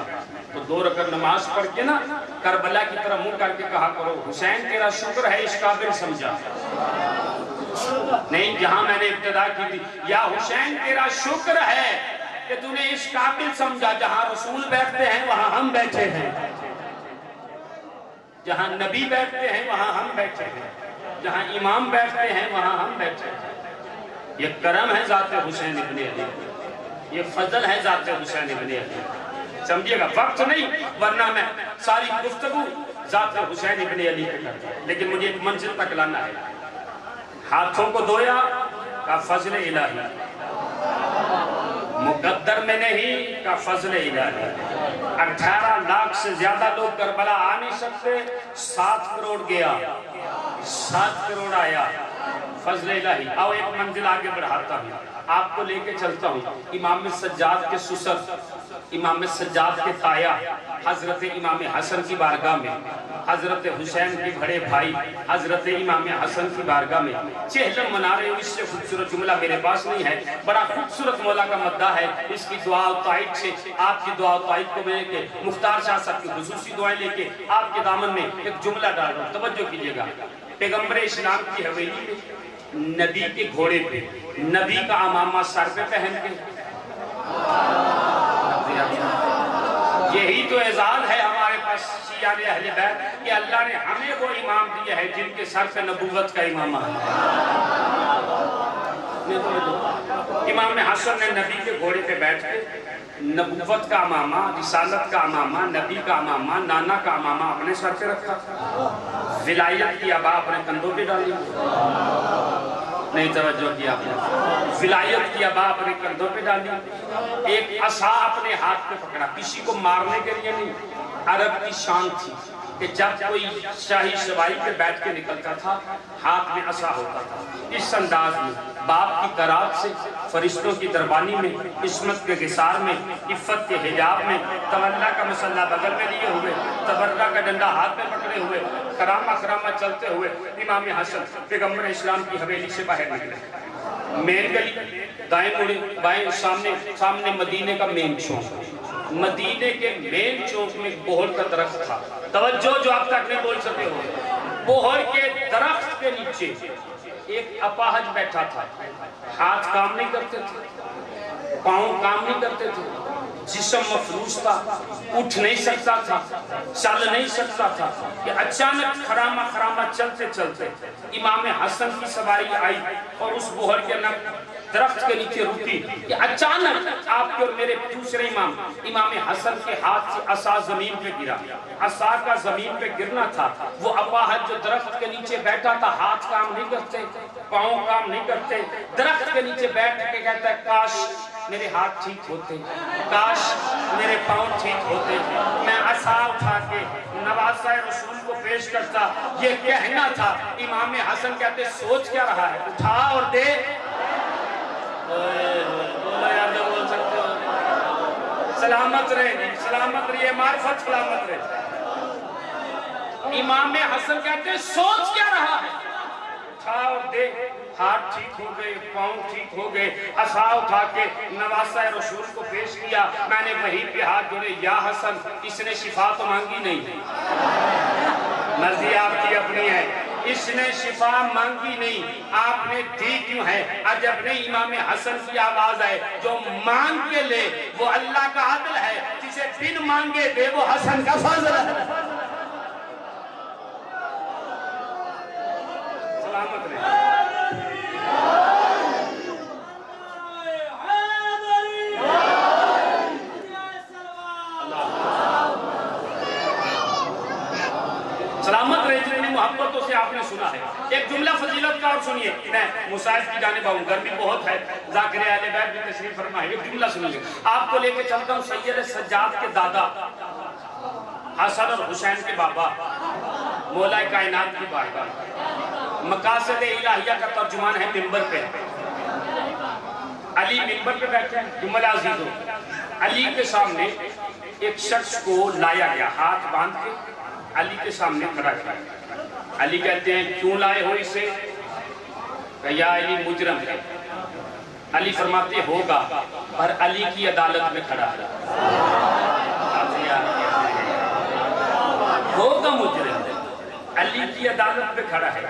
तो 2 रकअत नमाज पढ़ के ना करबला की तरफ मुंह करके कहा करो, हुसैन तेरा शुक्र है इस काबिल समझा। नहीं, जहां मैंने इब्तिदा की थी, या हुसैन तेरा शुक्र है कि तूने इस काबिल समझा, जहां रसूल बैठते हैं वहां हम बैठे हैं, जहां नबी बैठते हैं वहां हम बैठे हैं, जहां इमाम बैठते हैं वहां हम बैठे हैं। ये करम है ज़ाते हुसैन इब्ने अली, ये फजल है ज़ाते हुसैन इब्ने अली। समझिएगा, वक्त नहीं वरना मैं सारी गुफ्तगू ज़ाते हुसैन इब्ने अली पे करता, लेकिन मुझे एक मंजिल तक लाना है। हाथों को धोया का फजल इलाही, मुकद्दर में नहीं का फजल इलाही। 18 लाख से ज्यादा लोग करबला आ नहीं सकते, 7 करोड़ गया, 7 करोड़ आया, फजल इलाही। आओ एक मंजिल आगे बढ़ाता हूँ, आपको लेके चलता हूँ इमाम सज्जाद के सुसर, इमाम सज्जाद के ताया हजरत इमाम हसन की बारगाह में, हजरत हुसैन के बड़े भाई हजरत इमाम हसन की बारगाह में चेहलम मना रहे हो। इससे खूबसूरत जुमला मेरे पास नहीं है, बड़ा खूबसूरत मौला का मद्दा है। इसकी दुआ ताइद से, आपकी दुआ ताइद को लेके, मुख्तार शाह साहब की खुसूसी दुआएं लेके आपके दामन में एक जुमला डाल रहा हूँ, तवज्जो कीजिएगा। पैगम्बर इस्लाम की हवेली में नबी के घोड़े पे, नबी का अमामा सर पे पहन के, यही तो एजाज है हमारे पास शियाने अहले बैत कि अल्लाह ने हमें वो इमाम दिया है जिनके सर पे नबूवत का इमामा है। इमाम हसन ने नबी के घोड़े पे बैठ के नबूवत का अमामा, रिसालत का अमामा, नबी का अमामा, नाना का अमामा अपने सर पे रखा, विलायत की अबा अपने कंधों पे डाली, नहीं तवज्जो किया आपने, विलायत की अबा अपने कंधों पे डाली, एक असा अपने हाथ पे पकड़ा, किसी को मारने के लिए नहीं। अरब की शान थी कि जब कोई शाही सवारी पे बैठ के निकलता था हाथ में असा होता था। इस अंदाज में बाप की करात से, फरिश्तों की दरबानी में, इस्मत के गिसार में, इफ़्फ़त के हिजाब में, तवल्ला का मसल्ला बगल में लिए हुए, तबर्रा का डंडा हाथ में पकड़े हुए, करामा करामा चलते हुए इमाम हसन पैगम्बर इस्लाम की हवेली से बाहर निकले। मेन गली, दाएं मुड़े, बाएं सामने, सामने मदीने का मेन चौक, मदीने के मेन चौक में बोहर का दरख्त था। तवज्जो जो आप तक नहीं बोल सके हो, बोहर के दरख्त के नीचे एक अपाहज बैठा था, हाथ काम नहीं करते थे, पाँव काम नहीं करते थे, जिस्म मफलूज था, उठ नहीं सकता था, चल नहीं सकता था कि अचानक खरामा खरामा चलते चलते इमाम हसन की सवारी आई और उस बोहर के दरख्त के नीचे रुकी कि अचानक आपके और मेरे दूसरे इमाम इमाम हसन के हाथ से असा जमीन पे गिरा। असा का जमीन पे गिरना था, वो अपाहज जो दरख्त के नीचे बैठा था, हाथ काम नहीं करते, पाँव काम नहीं करते, दरख्त के नीचे बैठ के कहता है काश मेरे हाथ ठीक होते, काश मेरे पाँव ठीक होते, मैं असा उठा के नवाज़े रसूल को पेश करता। ये कहना था। इमाम हसन कहते सोच क्या रहा है, उठा और दे। बोलो यार, जो बोल सकते हो, सलामत रहे, सलामत रहिए, मार्फत सलामत रहे। इमाम हसन कहते सोच क्या रहा है, उठा और दे। हाथ ठीक हो गए, पाँव ठीक हो गए, असा उठा के नवाज़े रसूल को पेश किया। मैंने वहीं पे हाथ जोड़े, या हसन इसने शिफा तो मांगी नहीं, मर्जी आपकी अपनी है, इसने शिफा मांगी नहीं, आपने दी क्यों है? अजब नहीं, इमाम हसन की आवाज है, जो मांग के ले वो अल्लाह का आदल है, जिसे बिन मांगे दे वो हसन का फजल है। सलामत रहे। सलामत रहे। जितनी मोहब्बतों से आपने सुना है, एक जुमला फजीलत का और सुनिए। मैं मुसाहिब की जानिब आऊं, गर्मी बहुत है, ज़ाकिर अहले बैत भी तशरीफ फरमा है। एक जुमला सुनिए, आपको लेके चलता हूँ सैयद सज्जाद के दादा हसन और हुसैन के बाबा मौला कायनात की बारगाह। मकासद इलाहिया का तर्जुमान है मिंबर पे, अली मिंबर पे बैठे हैं। जुमला अजीजों, अली के सामने एक शख्स को लाया गया, हाथ बांध के अली के सामने खड़ा किया। अली कहते हैं क्यों लाए हो इसे? या अली मुजरम है। अली फरमाते होगा, पर अली की अदालत में खड़ा है। होगा मुजरिम। अली की अदालत पे खड़ा है।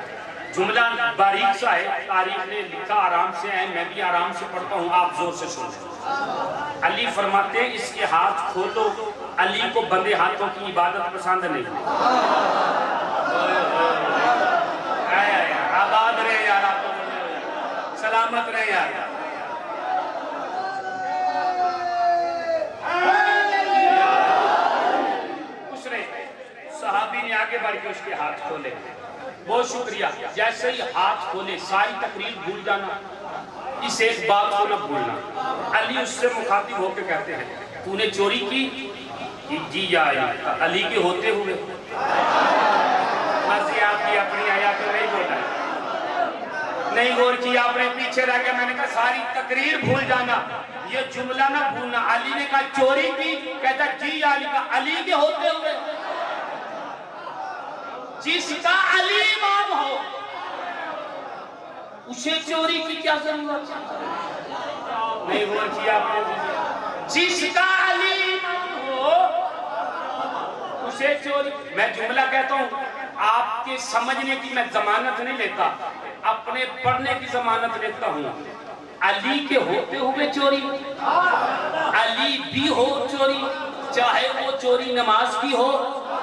जुमला बारीक सा है, तारीख ने लिखा, आराम से है, मैं भी आराम से पढ़ता हूँ, आप जोर से सुनें। अली फरमाते हैं इसके हाथ खोलो। अली को बंदे हाथों की इबादत पसंद नहीं। आबाद रहे यार, आप सलामत रहे यार। उसने सहाबी ने आगे बढ़ के उसके हाथ खोले। बहुत शुक्रिया। जैसे ही हाथ खोले सारी तकरीर भूल जाना, इस एक बात को न भूलना। अली उससे मुखातिब होकर कहते हैं तूने चोरी की? जी या अली के होते हुए। मर्जी आपकी अपनी आया तो नहीं बोला, नहीं गौर किया, आपने पीछे रह गया। मैंने कहा सारी तकरीर भूल जाना, ये जुमला ना भूलना। अली ने कहा चोरी की? कहता जी या अली का, अली के होते हुए। जिसका अली इमाम हो उसे चोरी की क्या जरूरत? नहीं गौर किया आपने। जिसका अली इमाम हो उसे चोरी। मैं जुमला कहता हूँ आपके समझने की मैं जमानत नहीं लेता, अपने पढ़ने की जमानत लेता हूँ। अली के होते हुए चोरी, अली भी हो चोरी, चाहे वो चोरी नमाज की हो,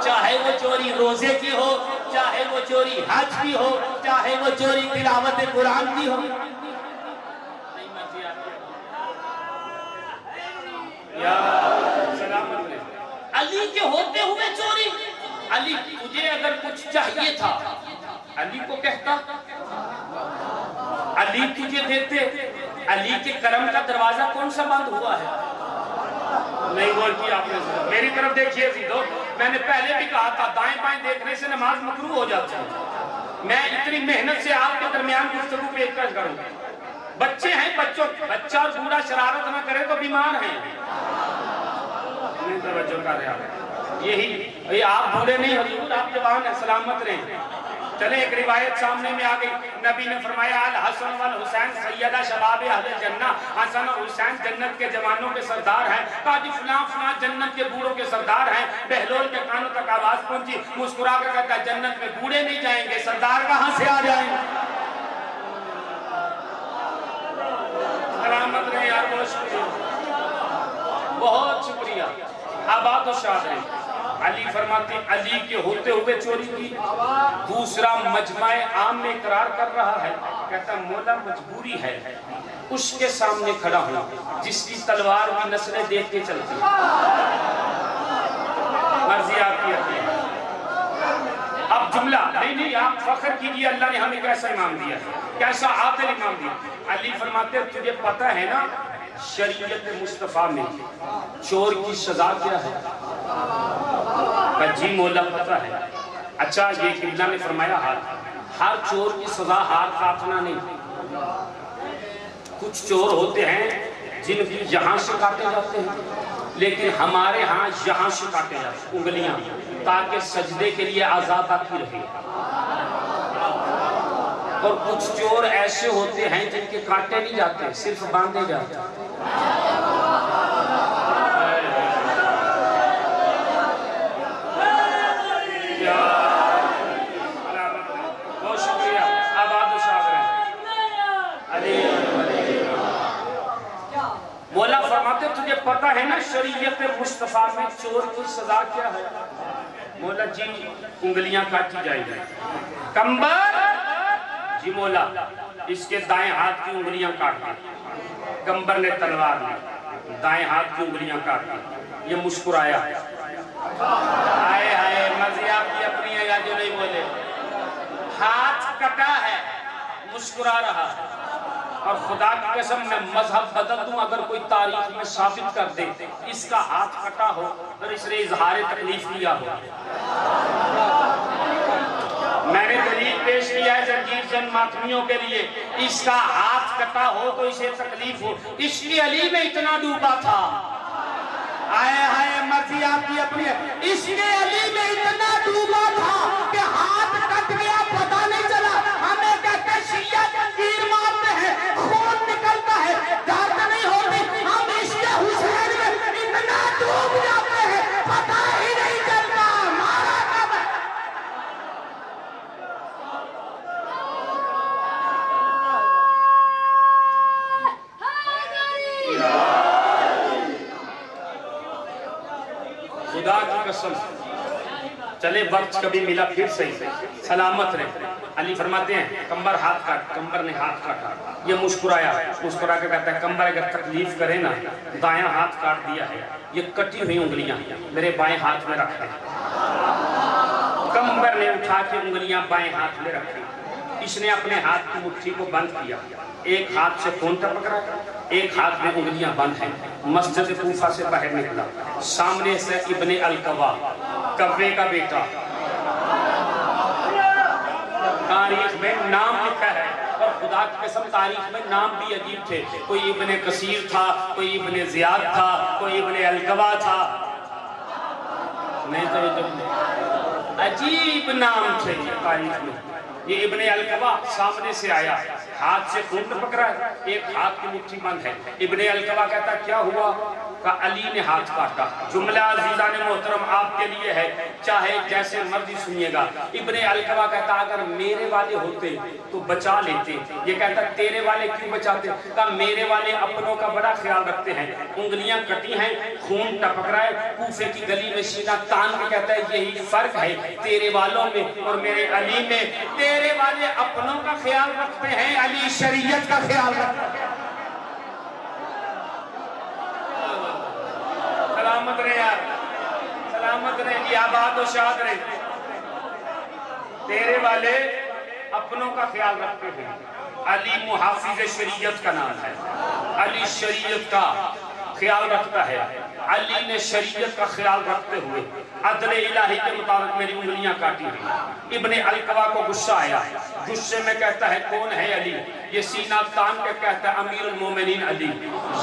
चाहे वो चोरी रोजे की हो, चाहे वो चोरी हज की हो, चाहे वो चोरी तिलावत कुरान की हो। अली के होते हुए चोरी। अली तुझे अगर कुछ चाहिए था अली को कहता, अली तुझे देते। अली के करम का दरवाजा कौन सा बंद हुआ है? नहीं बोल किया आपने। मेरी तरफ देखिए सीधो, मैंने पहले भी कहा था दाएं बाएं देखने से नमाज मकरूह हो जाती है। मैं इतनी मेहनत से आपके दरमियान गुफ्तगू पेश करूंगा। बच्चे हैं, बच्चा और बूढ़ा शरारत ना करे तो बीमार हैं। यही आप बूढ़े नहीं हुजूर, आप जवान हैं, सलामत रहे। चले एक रिवायत सामने में आ गई। नबी ने फरमाया अल हसन वल हुसैन सैयदा शबाब अहले जन्नत। हसन और हुसैन जन्नत के जवानों के सरदार हैं। कहा जी फलां फलां जन्नत के बूढ़ों के सरदार हैं। बहलोल के कानों तक आवाज पहुंची, मुस्कुरा कर कहता जन्नत में बूढ़े नहीं जाएंगे, सरदार कहां से आ जाएंगे? सलामत रहे यार, बहुत शुक्रिया, बहुत शुक्रिया। आबाद और शाद रहे। अली फरमाते अली के होते हुए चोरी की। दूसरा मजमाए आम में इकरार कर रहा है, कहता मौला मजबूरी है, उसके सामने खड़ा हूं जिसकी तलवार भी नस्लें देख के चलती। मर्जी आपकी अपनी। अब जुमला नहीं, आप फख्र कीजिए अल्लाह ने हमें कैसा इमाम दिया, कैसा आदिल इमाम दिया। अली फरमाते तुझे पता है ना शरीयत मुस्तफा में चोर की सजा क्या है? जी मौला पता है। अच्छा ये किबला ने फरमाया हर चोर की सजा हाथ काटना नहीं। कुछ चोर होते हैं जिनकी यहाँ से काटे जाते हैं, लेकिन हमारे यहाँ यहाँ से काटे जाते हैं उंगलियां, ताकि सजदे के लिए आजाद बाकी रहे। और कुछ चोर ऐसे होते हैं जिनके काटे नहीं जाते, सिर्फ बांधे जाते हैं। बहुत शुक्रिया, आबाद मौला फरमाते तुझे पता है ना शरीयत मुस्तफा में चोर की सजा क्या है? मौला जी उंगलियां काटी जाएगी। कंबर जी मौला इसके दाएं हाथ की उंगलियां काट दी। कंबर ने तलवार ली, दाएं हाथ की उंगलियां काट दी। ये मुस्कुराया, हाय हाय मर्जी आपकी अपनी है, जो नहीं बोले। हाथ कटा है, मुस्कुरा रहा है। और खुदा की कसम मैं मजहब बदल दूं अगर कोई तारीख में साबित कर दे इसका हाथ कटा हो और इसने इजहार तकलीफ किया हो। मैंने दलील पेश किया है जंजीर जन मातमियों के लिए, इसका हाथ कटा हो तो इसे तकलीफ हो। इसकी अली में इतना डूबा था, आए हाय मर्जी आपकी अपनी है। इसके अली में इतना डूबा था कि हाथ कट गया, पता नहीं चला। हमें कहते शिया जंजीर मारते हैं, खून निकलता है, दर्द नहीं होती। हम इसके हुसैन में इतना डूब जाते हैं, पता ही नहीं चलता मारा कब चले वक्त कभी मिला फिर सही, सलामत रहे। अली फरमाते हैं कंबर हाथ काट, कंबर ने हाथ काटा, ये मुस्कुराया, मुस्कुरा के कहता है कंबर अगर तकलीफ करे ना, दायां हाथ काट दिया है, ये कटी हुई उंगलियां मेरे बाएं हाथ में रख दे। कंबर ने उठा के उंगलियां बाएं हाथ में रखी, इसने अपने हाथ की मुट्ठी को बंद किया, एक हाथ से खून टपक रहा है, एक हाथ में उंगलियां बंद हैं। मस्जिद कूफा से बाहर निकला, सामने से इब्ने अलकवा, कव्वे का बेटा, तारीख में नाम लिखा है और खुदा की कसम तारीख में नाम भी अजीब थे, कोई इब्ने कसीर था, कोई इब्ने जियाद था, कोई इब्ने अलकवा था, नहीं तो अजीब नाम थे तारीख में। ये इब्ने अलकवा सामने से आया, हाथ से खून टपक रहा है, एक हाथ की मुट्ठी बंद है। इब्ने अलकवा कहता क्या हुआ? का अली ने हाथ काटा। जुमला अज़ीज़ान मोहतरम आपके लिए है, चाहे जैसे मर्जी सुनिएगा। इब्ने अलकवा कहता अगर मेरे वाले होते तो बचा लेते, ये कहता तेरे वाले क्यों बचाते? का मेरे वाले अपनों का बड़ा ख्याल रखते हैं, उंगलियां कटी हैं, खून टपक रहा है, कूफे की गली में सीना तान के कहता है यही फर्क है तेरे वालों में और मेरे अली में, तेरे वाले अपनों का ख्याल रखते हैं, अली शरीयत का ख्याल रखते हैं। सलामत रहे यार, सलामत रहे जी, आबाद और शाद रहे। तेरे वाले अपनों का ख्याल रखते हैं। अली मुहाफिज शरीयत का नाम है, अली शरीयत का ख्याल रखता है। अली ने शरीयत का ख्याल रखते हुए अदले इलाही के मुताबिक मेरी उंगलियां काटी हुई। इब्ने अलकवा को गुस्सा आया, गुस्से में कहता है कौन है अली? ये सीना तान के कहता है अमीरुल मोमिनीन अली,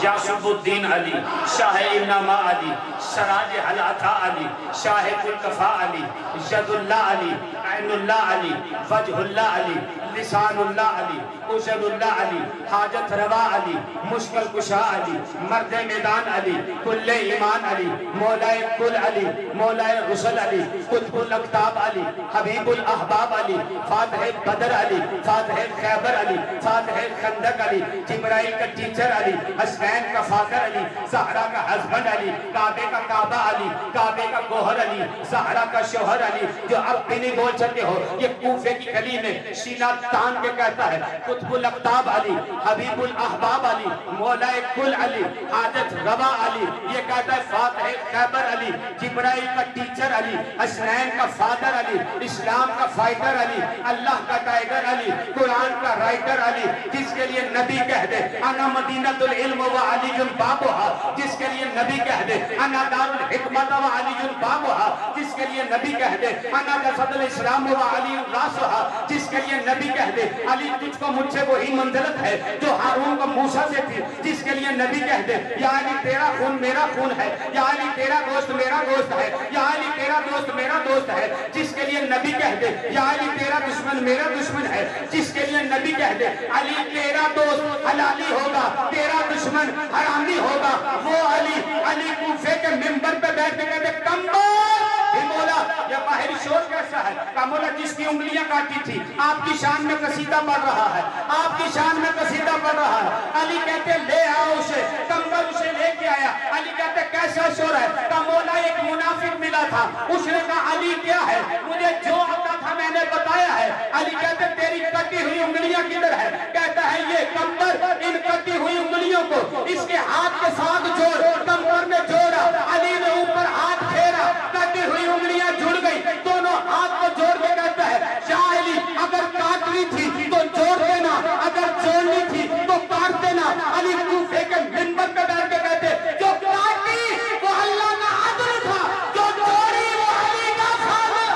यासुबुद्दीन अली, शाह इनामा अली, सराज हलाथा अली, शाह कुलकफा अली, यदुल्ला अली, ऐनुल्ला अली, वजहुल्ला अली, लिसानुल्ला अली, उजलुल्ला अली, हाजत रवा अली, मुश्किल कुशा अली, मर्द मैदान अली, कुल्ले ईमान अली, मौलाए कुल अली, मौलाए गुसल अली, कुतुबुल अख्ताब अली, हबीबुल अहबाब अली, फातिह बदर अली, फातिह खैबर अली, फातिह खंदक अली, जिब्राइल का टीचर अली, हसनैन का फादर अली, ज़हरा का हस्बैंड अली, काबे का काबा अली, काबे का गोहर अली, ज़हरा का शोहर अली, जो अब भी नहीं बोल सकते हो, ये कूफे की गली में सीना तान के कहता है कुतुबुल अख्ताब अली, हबीबुल अहबाब अली, मौलाए कुल अली, हाजत रवा अली, ये कहता है फातिह खैबर अली, जिब्राइल का टीचर अली, हसनैन का फादर अली, इस्लाम का फाइटर अली, अल्लाह का टाइगर अली, कुरान का राइटर अली, जिसके लिए नबी कह दे अना मदीनतुल इल्म व अलीयुल बाबुहा, जिसके लिए नबी कह दे अना दारुल हिकमत व अलीयुल बाबुहा, जिसके लिए नबी कह दे अना जसदुल इस्लाम व अलीयुल रासुहा, जिसके लिए नबी कह दे अली तुझको मुझसे वही मंजिलत है जो हारून को मूसा से थी, जिसके लिए नबी कह दे या अली तेरा खून मेरा खून है, या अली तेरा गोश्त मेरा गोश्त है, या अली तेरा दोस्त मेरा दोस्त है, जिसके लिए नबी कह दे या अली तेरा दुश्मन मेरा दुश्मन है, जिसके लिए नबी कह दे अली तेरा दोस्त हलाली होगा तेरा दुश्मन हरामी होगा, वो अली। अली कूफे के मिंबर पे बैठ के कहते कंबर मौला ये बाहरी शोर कैसा है? का मौला जिसकी उंगलियां काटी थी आपकी शान में कसीदा पढ़ रहा है, आपकी शान में कसीदा पढ़ रहा है। अली कहते ले आओ उसे, कंबर उसे लेके आया। अली कहते कैसा शोर है? का मौला एक मुनाफिक मिला था, उसने कहा अली क्या है? मुझे जो आता था मैंने बताया है। अली कहते तेरी कटी हुई उंगलियां किधर है? कहता है ये कंबर, इन कटी हुई उंगलियों को इसके हाथ के साथ जोड़, कंबर में जोड़ा। अली ने ऊपर हाथ फेरा, कटी हुई उंगलियां जुड़ गई, दोनों हाथ को जोड़ के कहता है शाह अली अगर काटनी थी तो जोड़ देना, अगर जोड़नी थी तो काट देना। अली कूफे के मिंबर पे बैठ के कहते जो काटी वो अल्लाह का अदल था, जो जोड़ी वो अली का फज़ल।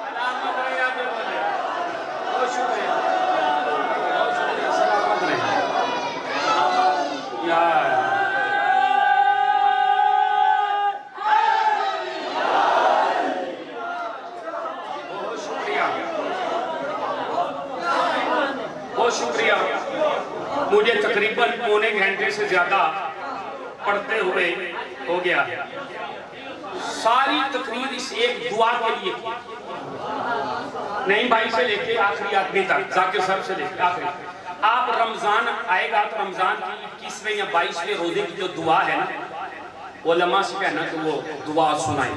सलामत रहे आप बोले, बहुत शुक्रिया, बहुत शुक्रिया, सलामत रहे यार। शुक्रिया, मुझे तकरीबन पौने घंटे से ज्यादा पढ़ते हुए हो गया। सारी तकरीर इस एक दुआ के लिए की, नहीं भाई से लेके आखिरी आदमी तक, जाकिर साहब से लेके आखिरी। आप रमजान आएगा तो रमजान की 21वें या 22वें रोजे की जो दुआ है ना, उलमा से कहना कि वो दुआ सुनाए।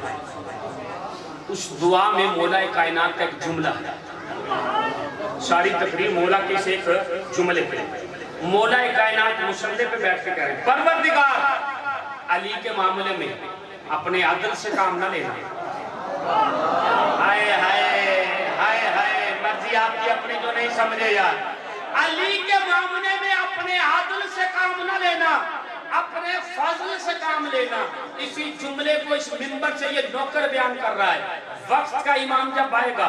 उस दुआ में मौला कायनात का एक जुमला है। सारी तकरीर मौला के इस एक जुमले पे। मौला कायनात मुसल्ले पे बैठ के कह रहे हैं, परवरदिगार अली के मामले में अपने अदल से काम ना लेना। हाय हाय हाय हाय, मर्जी आपकी अपनी जो नहीं समझे यार। अली के मामले में अपने आदल से काम ना लेना, अपने फजल से काम लेना। इसी जुमले को इस मिंबर से ये नौकर बयान कर रहा है। वक्त का इमाम जब आएगा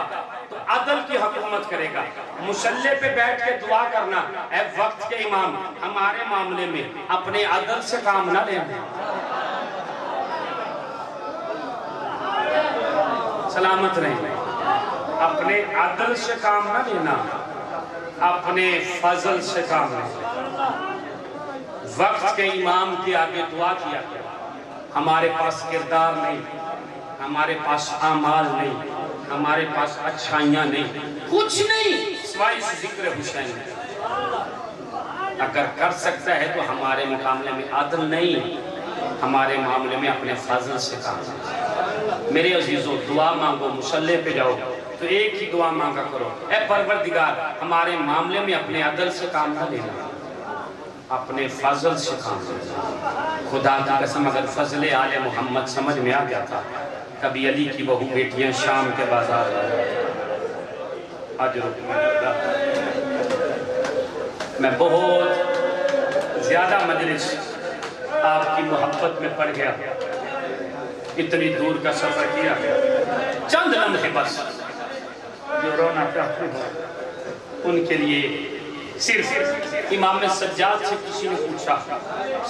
तो अदल की हुकूमत करेगा। मुसल्ले पे बैठ के दुआ करना है। वक्त के इमाम हमारे मामले में अपने अदल से काम ना लेना। सलामत रहें। अपने अदल से काम ना लेना, अपने फजल से काम लेना। वक्त के इमाम के आगे दुआ किया गया। हमारे पास किरदार नहीं, हमारे पास आमाल नहीं, हमारे पास अच्छाइयां नहीं, कुछ नहीं सिवाय जिक्र हुसैन। अगर कर सकता है तो हमारे मुकाबले में आदल नहीं, हमारे मामले में अपने फजल से काम। मेरे अजीजों, दुआ मांगो, मुसल्ले पे जाओ तो एक ही दुआ मांगा करो, ऐ परवरदिगार हमारे मामले में अपने अदल से काम ना लेना, अपने फजल से काम लेना। खुदा की कसम, अगर फजल आले मोहम्मद समझ में आ गया था, कभी अली की बहू बेटियां शाम के बाजार आज मैं बहुत ज्यादा मजलिस आपकी मोहब्बत में पड़ गया, इतनी दूर का सफर किया, चंद लम्हे बस जो रोना चाहते हैं उनके लिए। सिर्फ इमाम सज्जाद से किसी ने पूछा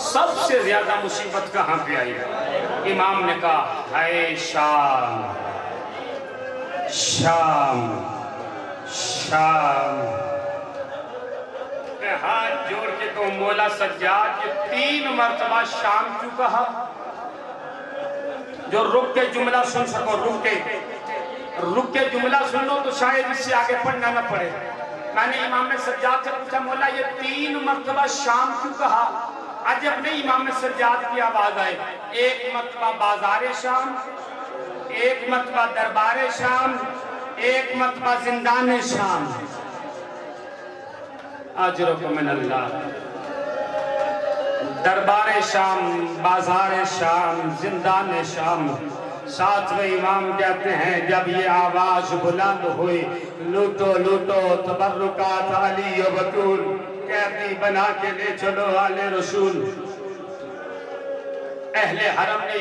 सबसे ज्यादा मुसीबत कहाँ पे आई है? इमाम ने कहा हाय शाम शाम शाम। हाथ जोड़ के तो मौला सज्जाद के 3 मरतबा शाम क्यों कहा? जो रुक के जुमला सुन सको, रुक के जुमला सुन लो तो शायद इससे आगे पढ़ना न पड़े। मैंने इमाम सज्जाद से पूछा मौला ये 3 मरतबा शाम क्यों कहा? अजब नहीं, इमाम सज्जाद की आवाज आए, एक मरतबा बाजारे शाम, एक मरतबा दरबारे शाम, एक मरतबा जिंदाने शाम। अजरकुम मिनल्लाह। दरबारे शाम, बाजारे शाम, जिंदाने शाम। सातवें इमाम कहते हैं जब ये आवाज बुलंद हुई, लूटो लूटो तबर्रुकात अली व बतूल, कैदी बना के ले चलो आले रसूल। अहले हरम ने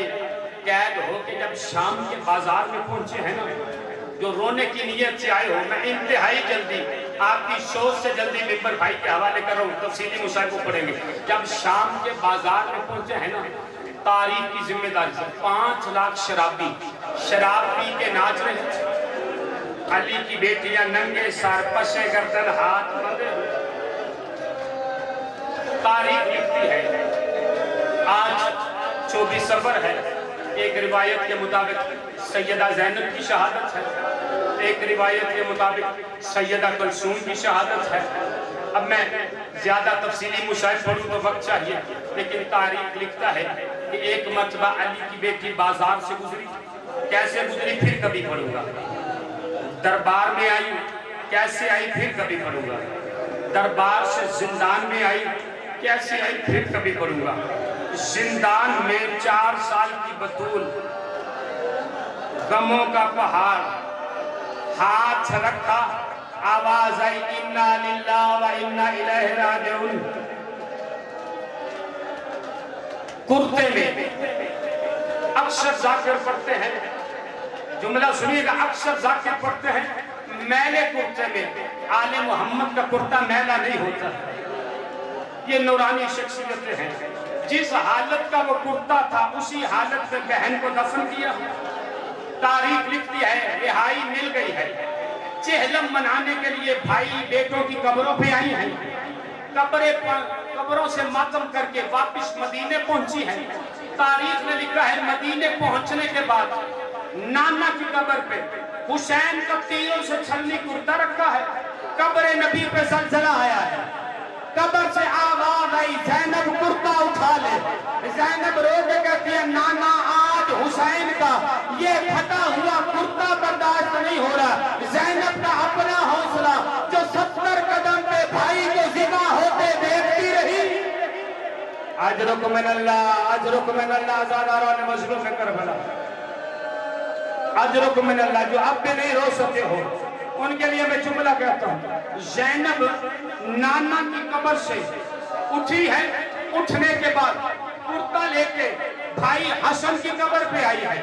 कैद होके जब शाम के बाजार में पहुंचे हैं ना, जो रोने की नीयत से आए हो, मैं इंतहाई जल्दी आपकी सोच से जल्दी मिंबर भाई के हवाले कर रहा हूँ, तफसीली मुशाहिद को पढ़ेंगे। जब शाम के बाजार में पहुंचे हैं ना, तारीख की जिम्मेदारी से 5 लाख शराबी शराब पी के नाच रहे थे। अली की बेटियां नंगे सर, पशे गर्दन, हाथ बंधे। तारीख लिखती है आज 24 सफर है। एक रिवायत के मुताबिक सैयदा ज़ैनब की शहादत है, एक रिवायत के मुताबिक सैयदा कुलसूम की शहादत है। अब मैं ज्यादा तफसीली मुशाहिद पढ़ूं तो वक्त चाहिए, लेकिन तारीख लिखता है कि एक मरतबा अली की बेटी बाजार से गुजरी, कैसे गुजरी फिर कभी पढ़ूंगा। दरबार में आई, कैसे आई फिर कभी पढ़ूंगा। दरबार से जिंदान में आई, कैसे आई फिर कभी पढ़ूंगा। जिंदान में 4 साल की बतूल, गमों का पहाड़, हाथ रखा, आवाज आई इन्ना लिल्लाह व इन्ना इलैहि राजिऊन। कुर्ते में अक्सर जाकिर पढ़ते हैं, जुमला सुनिएगा, अक्सर जाकिर पढ़ते हैं मैले कुर्ते में। आले मोहम्मद का कुर्ता मैला नहीं होता। ये नूरानी शख्सियतें हैं। जिस हालत का वो कुर्ता था उसी हालत में बहन को दफन किया। तारीख लिखती है रिहाई मिल गई है। चेहलम मनाने के लिए भाई बेटों की कब्रों पे आई हैं, कब्रों से मातम करके वापस मदीने पहुंची है। तारीख ने लिखा है मदीने पहुंचने के बाद नाना की कब्र पे हुसैन का तीरों से छलनी कुर्ता रखा है। कब्र नबी पे जलजला आया है। कब्र से आवाज आई ज़ैनब कुर्ता उठा ले। ज़ैनब रो के कहती है नाना आज हुसैन का ये फटा हुआ कुर्ता बर्दाश्त नहीं हो रहा। ज़ैनब का अपना हौसला जो 70 कदम पे भाई को ज़िबा होते देखती रही। अजरुक मिनल्लाह आज़ादारा ने मजलूम में करबला। अजरुक मिनल्लाह जो अब भी नहीं रो सकते हो उनके लिए मैं जुमला कहता हूँ। ज़ैनब नाना की कब्र से उठी है, उठने के बाद कुर्ता लेके भाई हसन की कब्र पे आई है।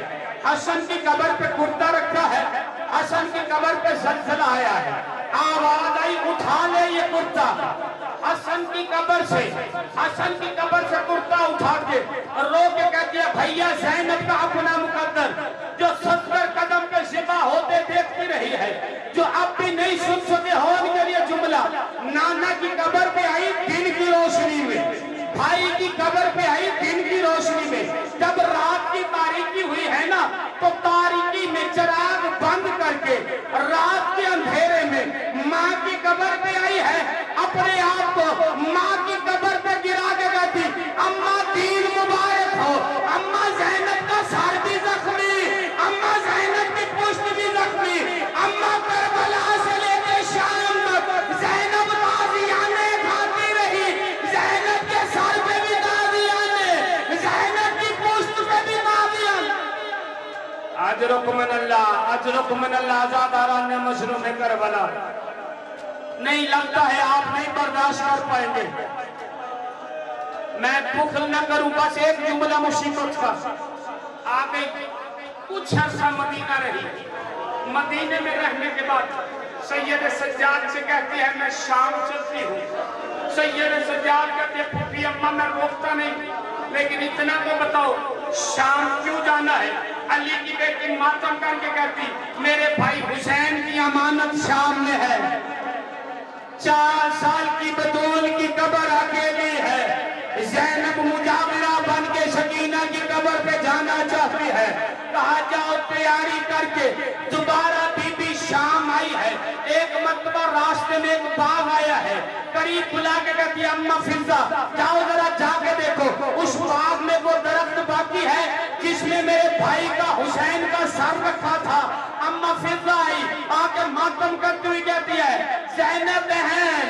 हसन की कब्र पे कुर्ता रखा है, हसन की कब्र पे जलजला आया है। आवाज आई उठा ले ये कुर्ता। हसन की कब्र से कुर्ता उठा के रो के कहती है भैया ज़ैनब का अपना मुकद्दर जो 70 कदम पे ज़िबा होते देखती रही है, जो अब भी नहीं सुन सके हो उनके लिए जुमला। नाना की कब्र पे आई दिन की रोशनी में, भाई की कब्र पे आई दिन की रोशनी में। जब रात की तारीकी हुई है ना तो तारीकी में चिराग बंद करके रात के अंधेरे में माँ की कब्र पे आई है। अपने आप को माँ की कब्र पे गिरा के कहती अम्मा दीन मुबारक हो। अम्मा ज़ैनब का सर भी जख्मी, अम्मा ज़ैनब की पुष्ट भी जख्मी, अम्मा करबला से लेके शाम तक ज़ैनब ताज़ियाने खाती रही। ज़ैनब के सर पे भी ताज़ियाने, ज़ैनब की पुष्ट पे भी ताज़ियाने। अजरुक मिनल्लाह आज़ादारा ने मजलूम में करबला। नहीं लगता है आप नहीं बर्दाश्त कर पाएंगे। मैं बुखल न करूं, बस एक जुमला मुसीबत का। आ गई कुछ अर्सा मदीना रही। मदीने में रहने के बाद सैयद सज्जाद से कहती है मैं शाम चलती हूँ। सैयद सज्जाद कहते हैं फूफी अम्मा मैं रोकता नहीं, लेकिन इतना तो बताओ शाम क्यों जाना है। अली की बेटी मातम करके कहती मेरे भाई हुसैन की अमानत शाम में है। 4 साल की बतूल की कब्र अकेली है। ज़ैनब मुजाविरा बन के शकीना की कब्र पे जाना चाहती है। कहा जाओ तैयारी करके। दोबारा बीबी शाम आई है। एक मरतबा रास्ते में एक बाग आया है, करीब बुला के कहती अम्मा फिजा जाओ जरा जाके देखो उस बाग में वो दरख्त बाकी है जिसमें मेरे भाई का हुसैन का सर रखा था। अम्मा फिजा आई, आके मातम करती हुई कहती है ज़ैनब बहन